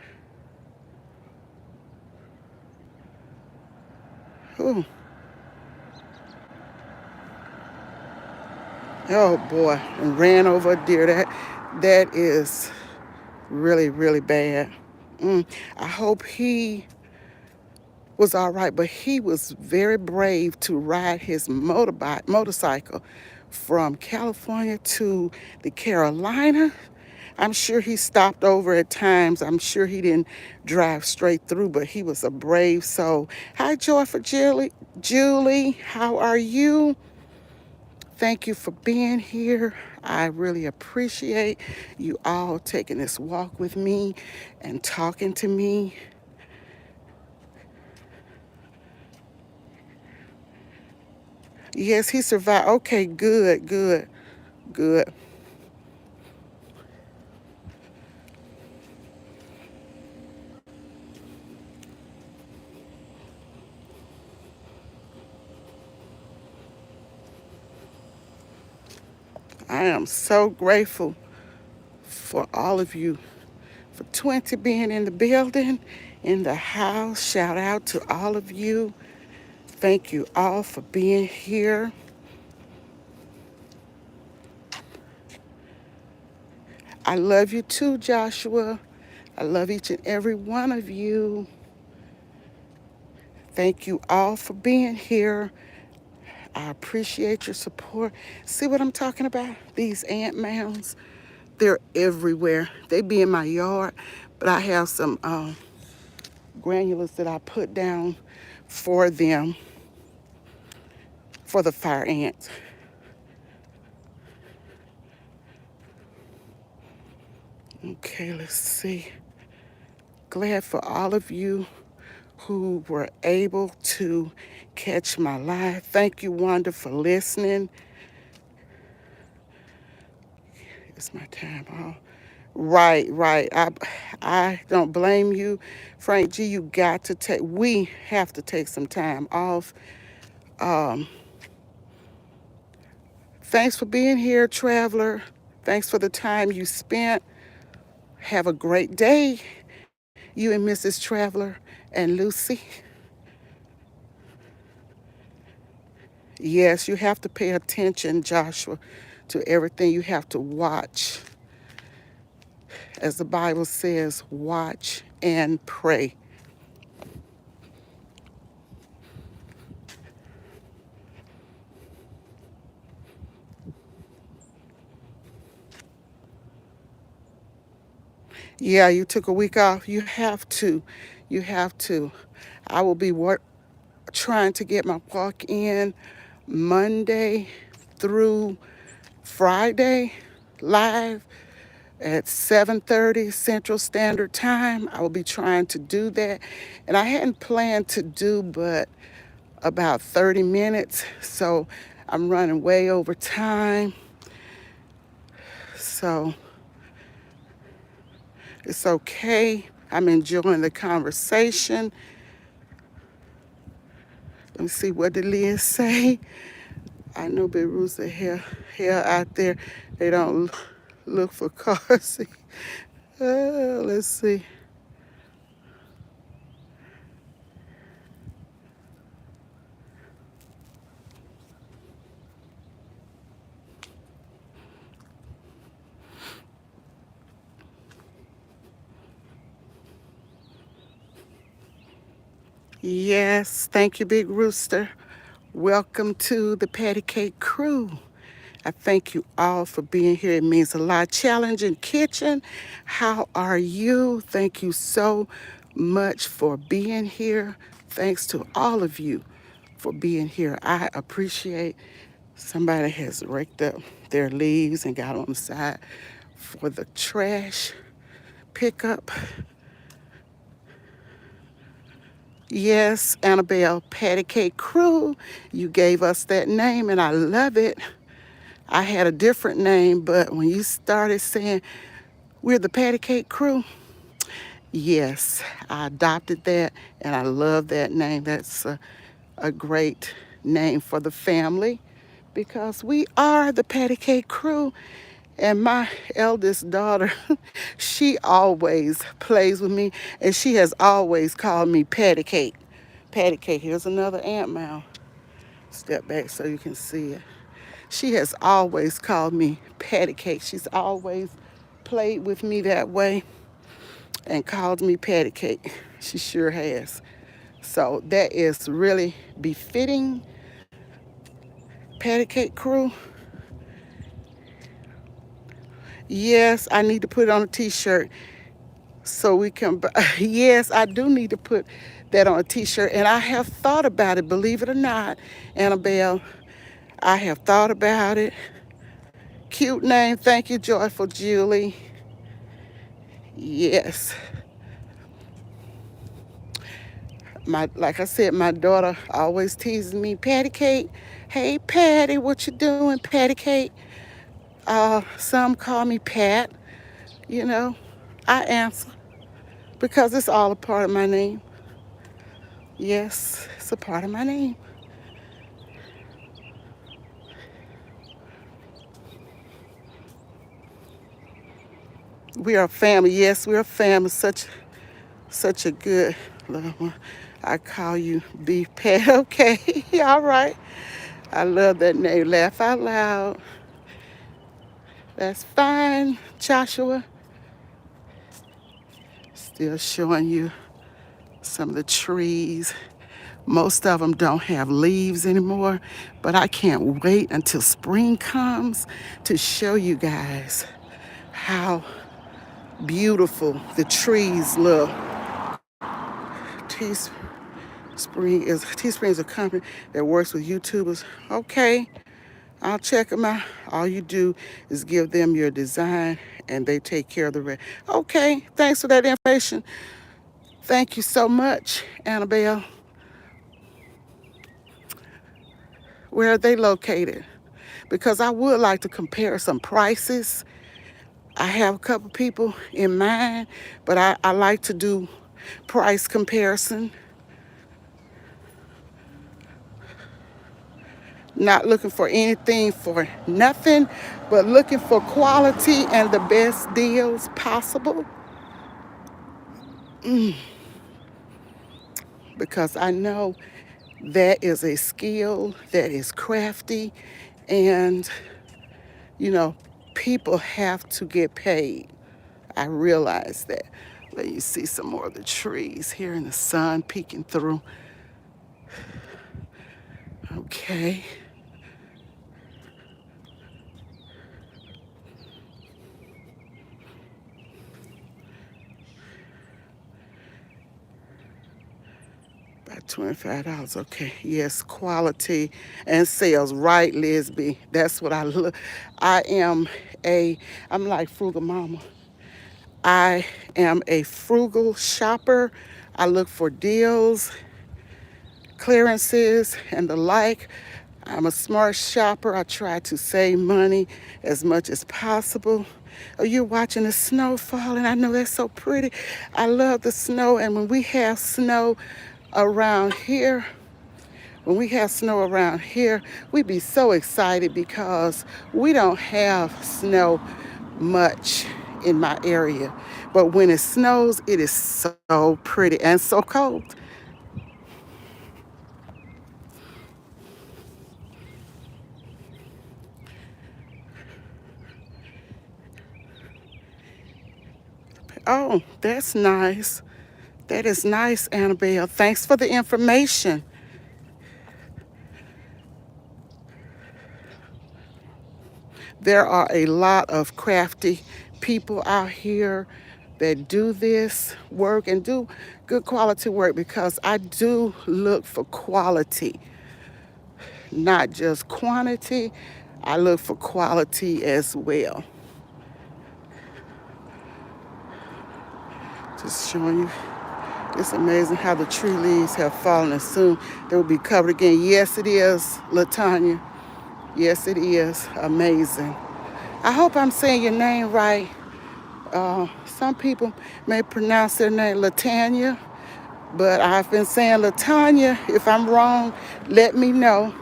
Ooh. Oh boy, and ran over a deer. That is really, really bad. I hope he was all right, but he was very brave to ride his motorcycle from California to the Carolina. I'm sure he stopped over at times. I'm sure he didn't drive straight through, but he was a brave soul. Hi, Joy for Julie. Julie, how are you? Thank you for being here. I really appreciate you all taking this walk with me and talking to me. Yes, he survived. Okay, good, good, good. I am so grateful for all of you, for 20 being in the building, in the house. Shout out to all of you. Thank you all for being here. I love you too, Joshua. I love each and every one of you. Thank you all for being here. I appreciate your support. See what I'm talking about? These ant mounds, they're everywhere. They be in my yard, but I have some granules that I put down for them, for the fire ants. Okay, let's see. Glad for all of you who were able to catch my live. Thank you, Wanda, for listening. It's my time off. Right, right. I don't blame you. Frank G, you got to take, we have to take some time off. Um, Thanks for being here, Traveler. Thanks for the time you spent. Have a great day, you and Mrs. Traveler and Lucy. Yes, you have to pay attention, Joshua, to everything. You have to watch. As the Bible says, watch and pray. Yeah, you took a week off. You have to. You have to. I will be trying to get my walk in Monday through Friday live at 7:30 Central Standard Time. I will be trying to do that. And I hadn't planned to do but about 30 minutes, so I'm running way over time. So it's okay. I'm enjoying the conversation. Let me see, what did Liz say? I know Beirut's a hell out there. They don't look for cars. Let's see. Yes, thank you, Big Rooster. Welcome to the Patty Cake Crew. I thank you all for being here. It means a lot. Challenging Kitchen, how are you? Thank you so much for being here. Thanks to all of you for being here. I appreciate somebody has raked up their leaves and got on the side for the trash pickup. Yes, Annabelle, Patty Cake Crew, you gave us that name and I love it. I had a different name, but when you started saying we're the Patty Cake Crew, yes, I adopted that and I love that name. That's a great name for the family. because we are the Patty Cake crew. And my eldest daughter, she always plays with me, and she has always called me Patty Cake. Patty Cake. Here's another ant mound. Step back so you can see it. She has always called me Patty Cake. She's always played with me that way and called me Patty Cake. She sure has. So that is really befitting Patty Cake crew. Yes, I need to put it on a t-shirt so we can, yes, I do need to put that on a t-shirt. And I have thought about it, believe it or not, Annabelle. I have thought about it. Cute name. Thank you, Joyful Julie. Yes. Like I said, my daughter always teases me, Patty Cake. Hey, Patty, what you doing, Patty Cake? Some call me Pat. You know, I answer because it's all a part of my name. Yes, it's a part of my name. We are family. Yes, we're a family. Such a good little one. I call you B Pat. Okay, all right. I love that name. Laugh out loud. That's fine, Joshua. Still showing you some of the trees. Most of them don't have leaves anymore, but I can't wait until spring comes to show you guys how beautiful the trees look. Teespring is a company that works with YouTubers. Okay, I'll check them out. All you do is give them your design and they take care of the rest. Okay, thanks for that information. Thank you so much, Annabelle. Where are they located? Because I would like to compare some prices. I have a couple people in mind, but I like to do price comparison. Not looking for anything for nothing, but looking for quality and the best deals possible. Because I know that is a skill that is crafty, and you know, people have to get paid. I realize that. Let you see some more of the trees here in the sun peeking through. Okay. About $25. Okay. Yes, quality and sales. Right, Lisby. That's what I look. I am I'm like Frugal Mama. I am a frugal shopper. I look for deals, clearances, and the like. I'm a smart shopper. I try to save money as much as possible. Oh, you're watching the snow falling. I know that's so pretty. I love the snow. And when we have snow around here, we be so excited because we don't have snow much in my area. But when it snows, it is so pretty and so cold. Oh, that's nice. That is nice, Annabelle. Thanks for the information. There are a lot of crafty people out here that do this work and do good quality work, because I do look for quality, not just quantity. I look for quality as well. Just showing you. It's amazing how the tree leaves have fallen, and soon they will be covered again. Yes, it is, Latanya. Yes, it is. Amazing. I hope I'm saying your name right. Some people may pronounce their name Latanya, but I've been saying Latanya. If I'm wrong, let me know.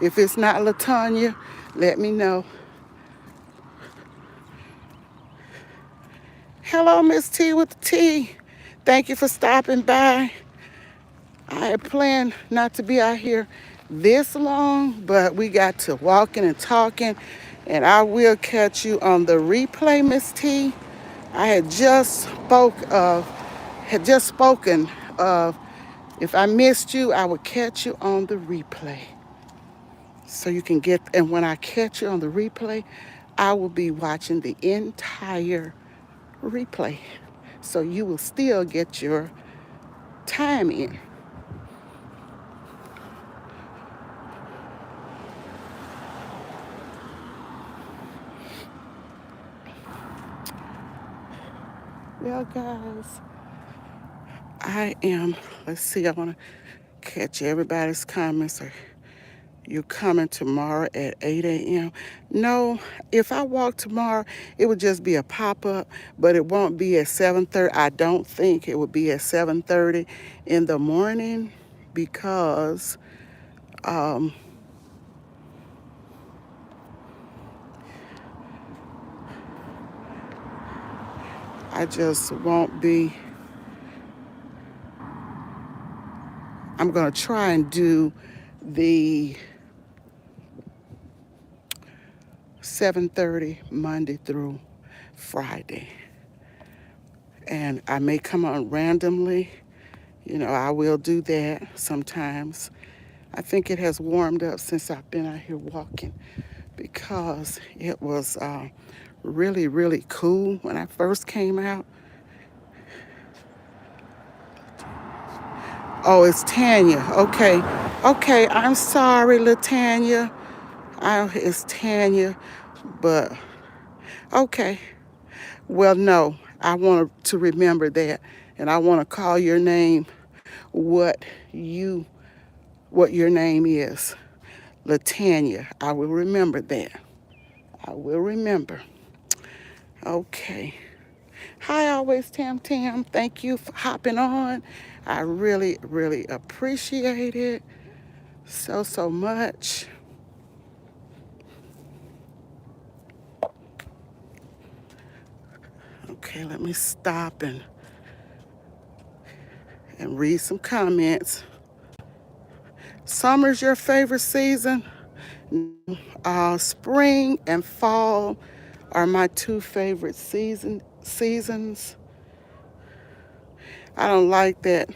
If it's not Latanya, let me know. Hello, Miss T with the T. Thank you for stopping by. I had planned not to be out here this long, but we got to walking and talking, and I will catch you on the replay, Miss T. I had just spoken of if I missed you, I would catch you on the replay. So you can get, and when I catch you on the replay, I will be watching the entire replay. So you will still get your time in. Well, guys, let's see, I want to catch everybody's comments. Are you coming tomorrow at 8 a.m.? No, if I walk tomorrow, it would just be a pop-up, but it won't be at 7:30. I don't think it would be at 7:30 in the morning because I just won't be. I'm going to try and do the 7:30 Monday through Friday. And I may come on randomly. I will do that sometimes. I think it has warmed up since I've been out here walking because it was really, really cool when I first came out. Oh, it's Tanya. Okay. Okay, I'm sorry, LaTanya. It's Tanya, but okay. Well, no, I want to remember that, and I want to call your name what your name is, LaTanya. I will remember that. I will remember. Okay. Hi, always Tam Tam. Thank you for hopping on. I really, really appreciate it so much. Okay, let me stop and read some comments. Summer's your favorite season? Spring and fall are my two favorite seasons. I don't like that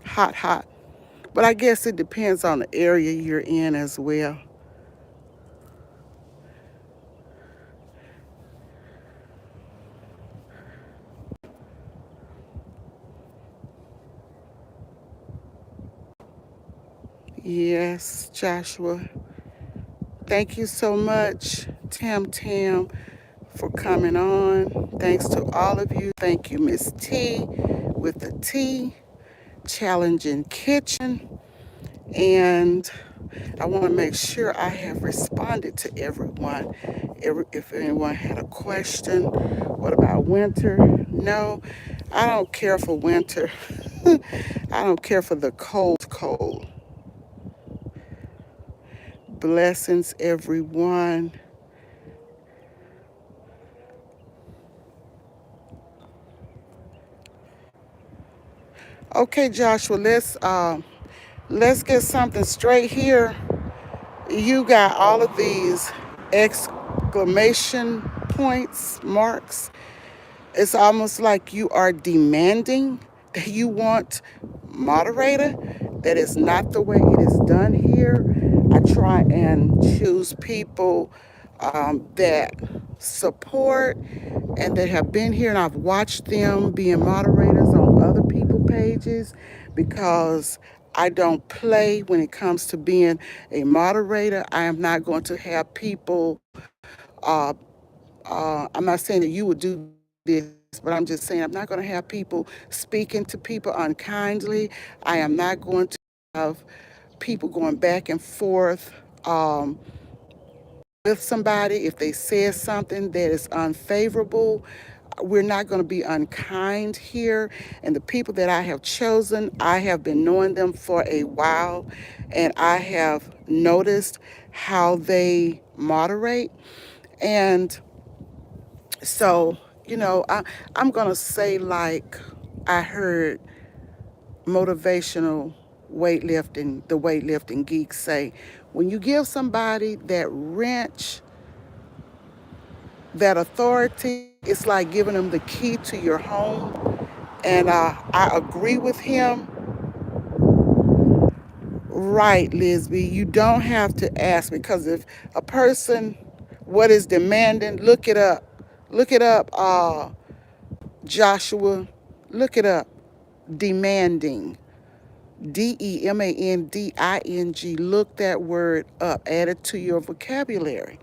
hot. But I guess it depends on the area you're in as well. Yes, Joshua. Thank you so much, Tam Tam, for coming on. Thanks to all of you. Thank you, Miss T with the T, Challenging Kitchen. And I want to make sure I have responded to everyone. If anyone had a question, what about winter? No, I don't care for winter. I don't care for the cold. Blessings, everyone. Okay, Joshua, let's get something straight here. You got all of these exclamation points, marks. It's almost like you are demanding that you want moderator. That is not the way it is done here. I try and choose people that support and that have been here, and I've watched them being moderators on other people's pages because I don't play when it comes to being a moderator. I am not going to have people, I'm not saying that you would do this, but I'm just saying I'm not going to have people speaking to people unkindly. I am not going to have people going back and forth with somebody if they said something that is unfavorable. we're not going to be unkind here. And the people that I have chosen, I have been knowing them for a while, and I have noticed how they moderate. And so, I'm going to say, like I heard motivational the weightlifting geeks say, when you give somebody that wrench, that authority, it's like giving them the key to your home. And I agree with him. Right, Lisby. You don't have to ask, because if a person, what is demanding, look it up. Look it up, Joshua. Look it up. Demanding. DEMANDING. Look that word up. Add it to your vocabulary.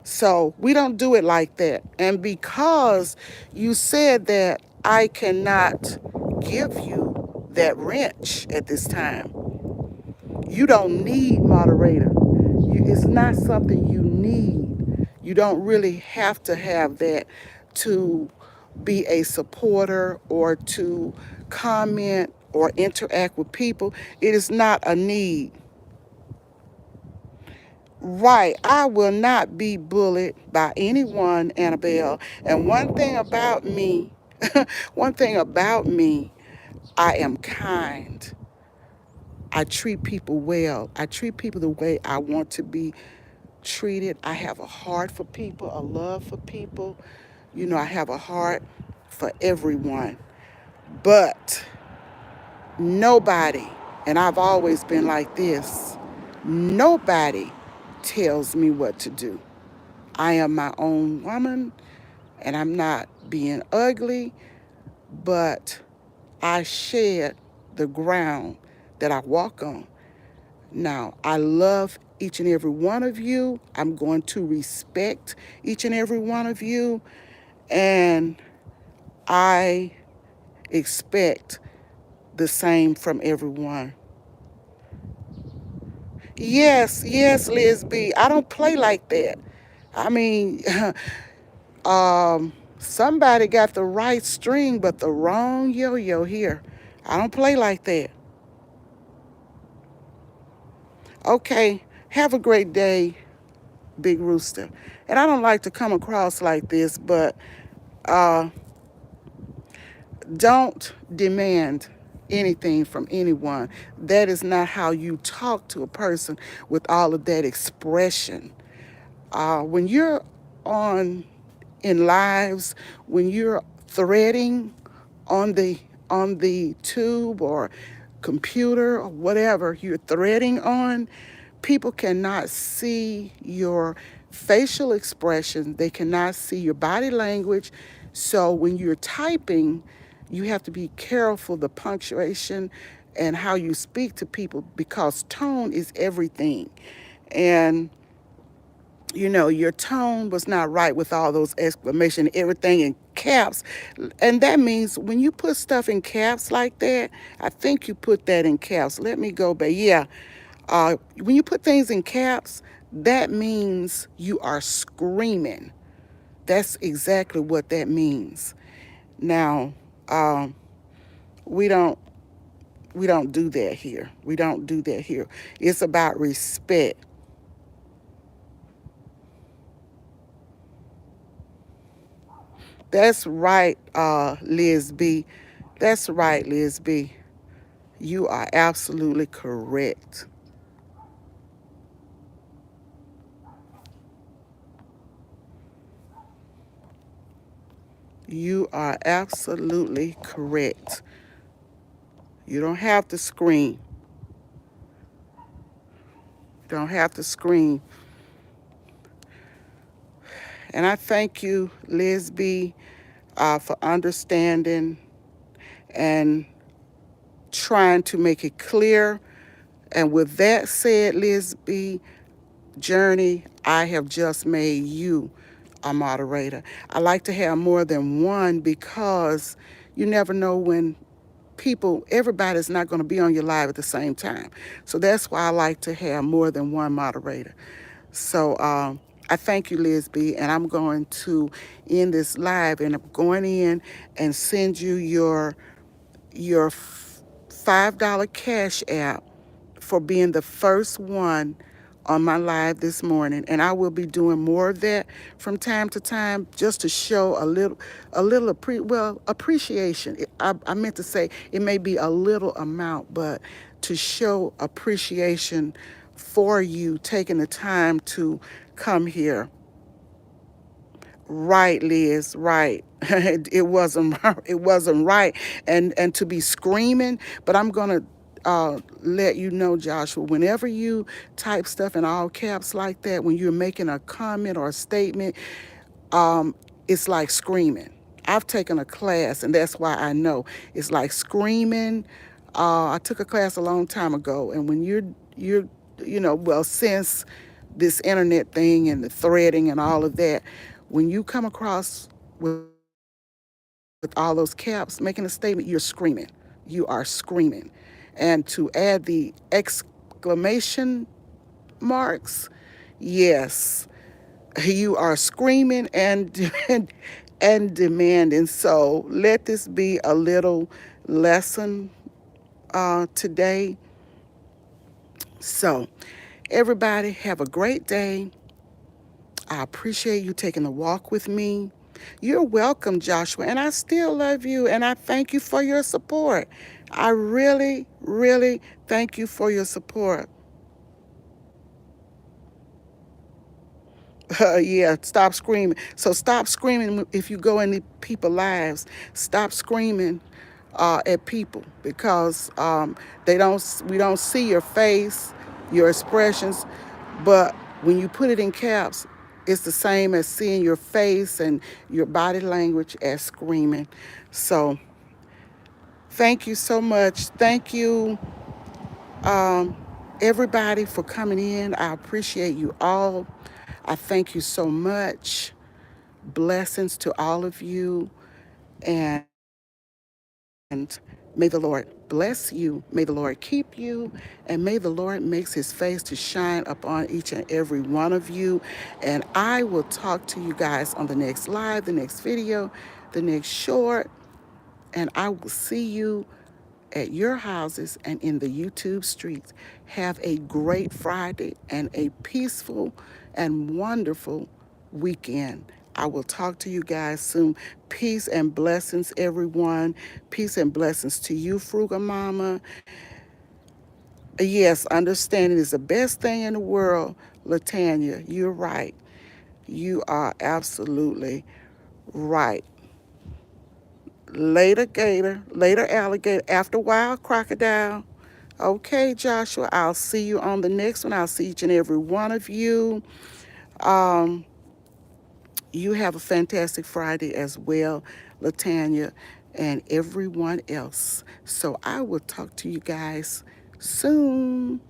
So we don't do it like that. And because you said that I cannot give you that wrench at this time, you don't need moderator. It's not something you need. You don't really have to have that to be a supporter or to comment or interact with people. It is not a need. Right. I will not be bullied by anyone, Annabelle. And one thing about me, I am kind. I treat people well. I treat people the way I want to be treated. I have a heart for people, a love for people. I have a heart for everyone. But nobody, and I've always been like this, nobody tells me what to do. I am my own woman, and I'm not being ugly, but I shed the ground that I walk on. Now, I love each and every one of you. I'm going to respect each and every one of you, and I expect the same from everyone. Yes, yes, Liz B. I don't play like that. I mean, somebody got the right string, but the wrong yo-yo here. I don't play like that. Okay, have a great day, Big Rooster. And I don't like to come across like this, but uh, don't demand anything from anyone. That is not how you talk to a person with all of that expression. When you're on in lives, when you're threading on the tube or computer or whatever you're threading on, people cannot see your facial expression. They cannot see your body language. So when you're typing, you have to be careful the punctuation and how you speak to people, because tone is everything. And your tone was not right with all those exclamation, everything in caps. And that means when you put stuff in caps like that, I think you put that in caps. Let me go back. Yeah. When you put things in caps, that means you are screaming. That's exactly what that means. Now, we don't we don't do that here. We don't do that here. It's about respect. That's right, Liz B. That's right, Liz B. You are absolutely correct. You are absolutely correct. You don't have to scream. You don't have to scream. And I thank you, Liz B, for understanding and trying to make it clear. And with that said, Liz B, Journey, I have just made you a moderator. I like to have more than one, because you never know when everybody's not going to be on your live at the same time. So that's why I like to have more than one moderator. So I thank you, Liz B. And I'm going to end this live, and I'm going in and send you your $5 cash app for being the first one on my live this morning. And I will be doing more of that from time to time, just to show appreciation. I meant to say it may be a little amount, but to show appreciation for you taking the time to come here. Right, Liz, right. It wasn't it wasn't right. And to be screaming, but I'm gonna let you know, Joshua, whenever you type stuff in all caps like that, when you're making a comment or a statement, it's like screaming. I've taken a class, and that's why I know it's like screaming. I took a class a long time ago, and when you're well, since this internet thing and the threading and all of that, when you come across with all those caps making a statement, you're screaming. You are screaming, and to add the exclamation marks, yes, you are screaming and demanding. So let this be a little lesson today. So everybody have a great day. I appreciate you taking the walk with me. You're welcome, Joshua, and I still love you, and I thank you for your support. I really, really thank you for your support. Yeah, stop screaming. So stop screaming if you go into people's lives. Stop screaming at people, because they don't. We don't see your face, your expressions, but when you put it in caps, it's the same as seeing your face and your body language as screaming. So thank you so much. Thank you, everybody, for coming in. I appreciate you all. I thank you so much. Blessings to all of you. And may the Lord bless you. May the Lord keep you. And may the Lord makes his face to shine upon each and every one of you. And I will talk to you guys on the next live, the next video, the next short. And I will see you at your houses and in the YouTube streets. Have a great Friday and a peaceful and wonderful weekend. I will talk to you guys soon. Peace and blessings, everyone. Peace and blessings to you, Frugal Mama. Yes, understanding is the best thing in the world, Latanya. You're right. You are absolutely right. Later, gator. Later, alligator. After a while, crocodile. Okay, Joshua, I'll see you on the next one. I'll see each and every one of you. You have a fantastic Friday as well, Latanya, and everyone else. So I will talk to you guys soon.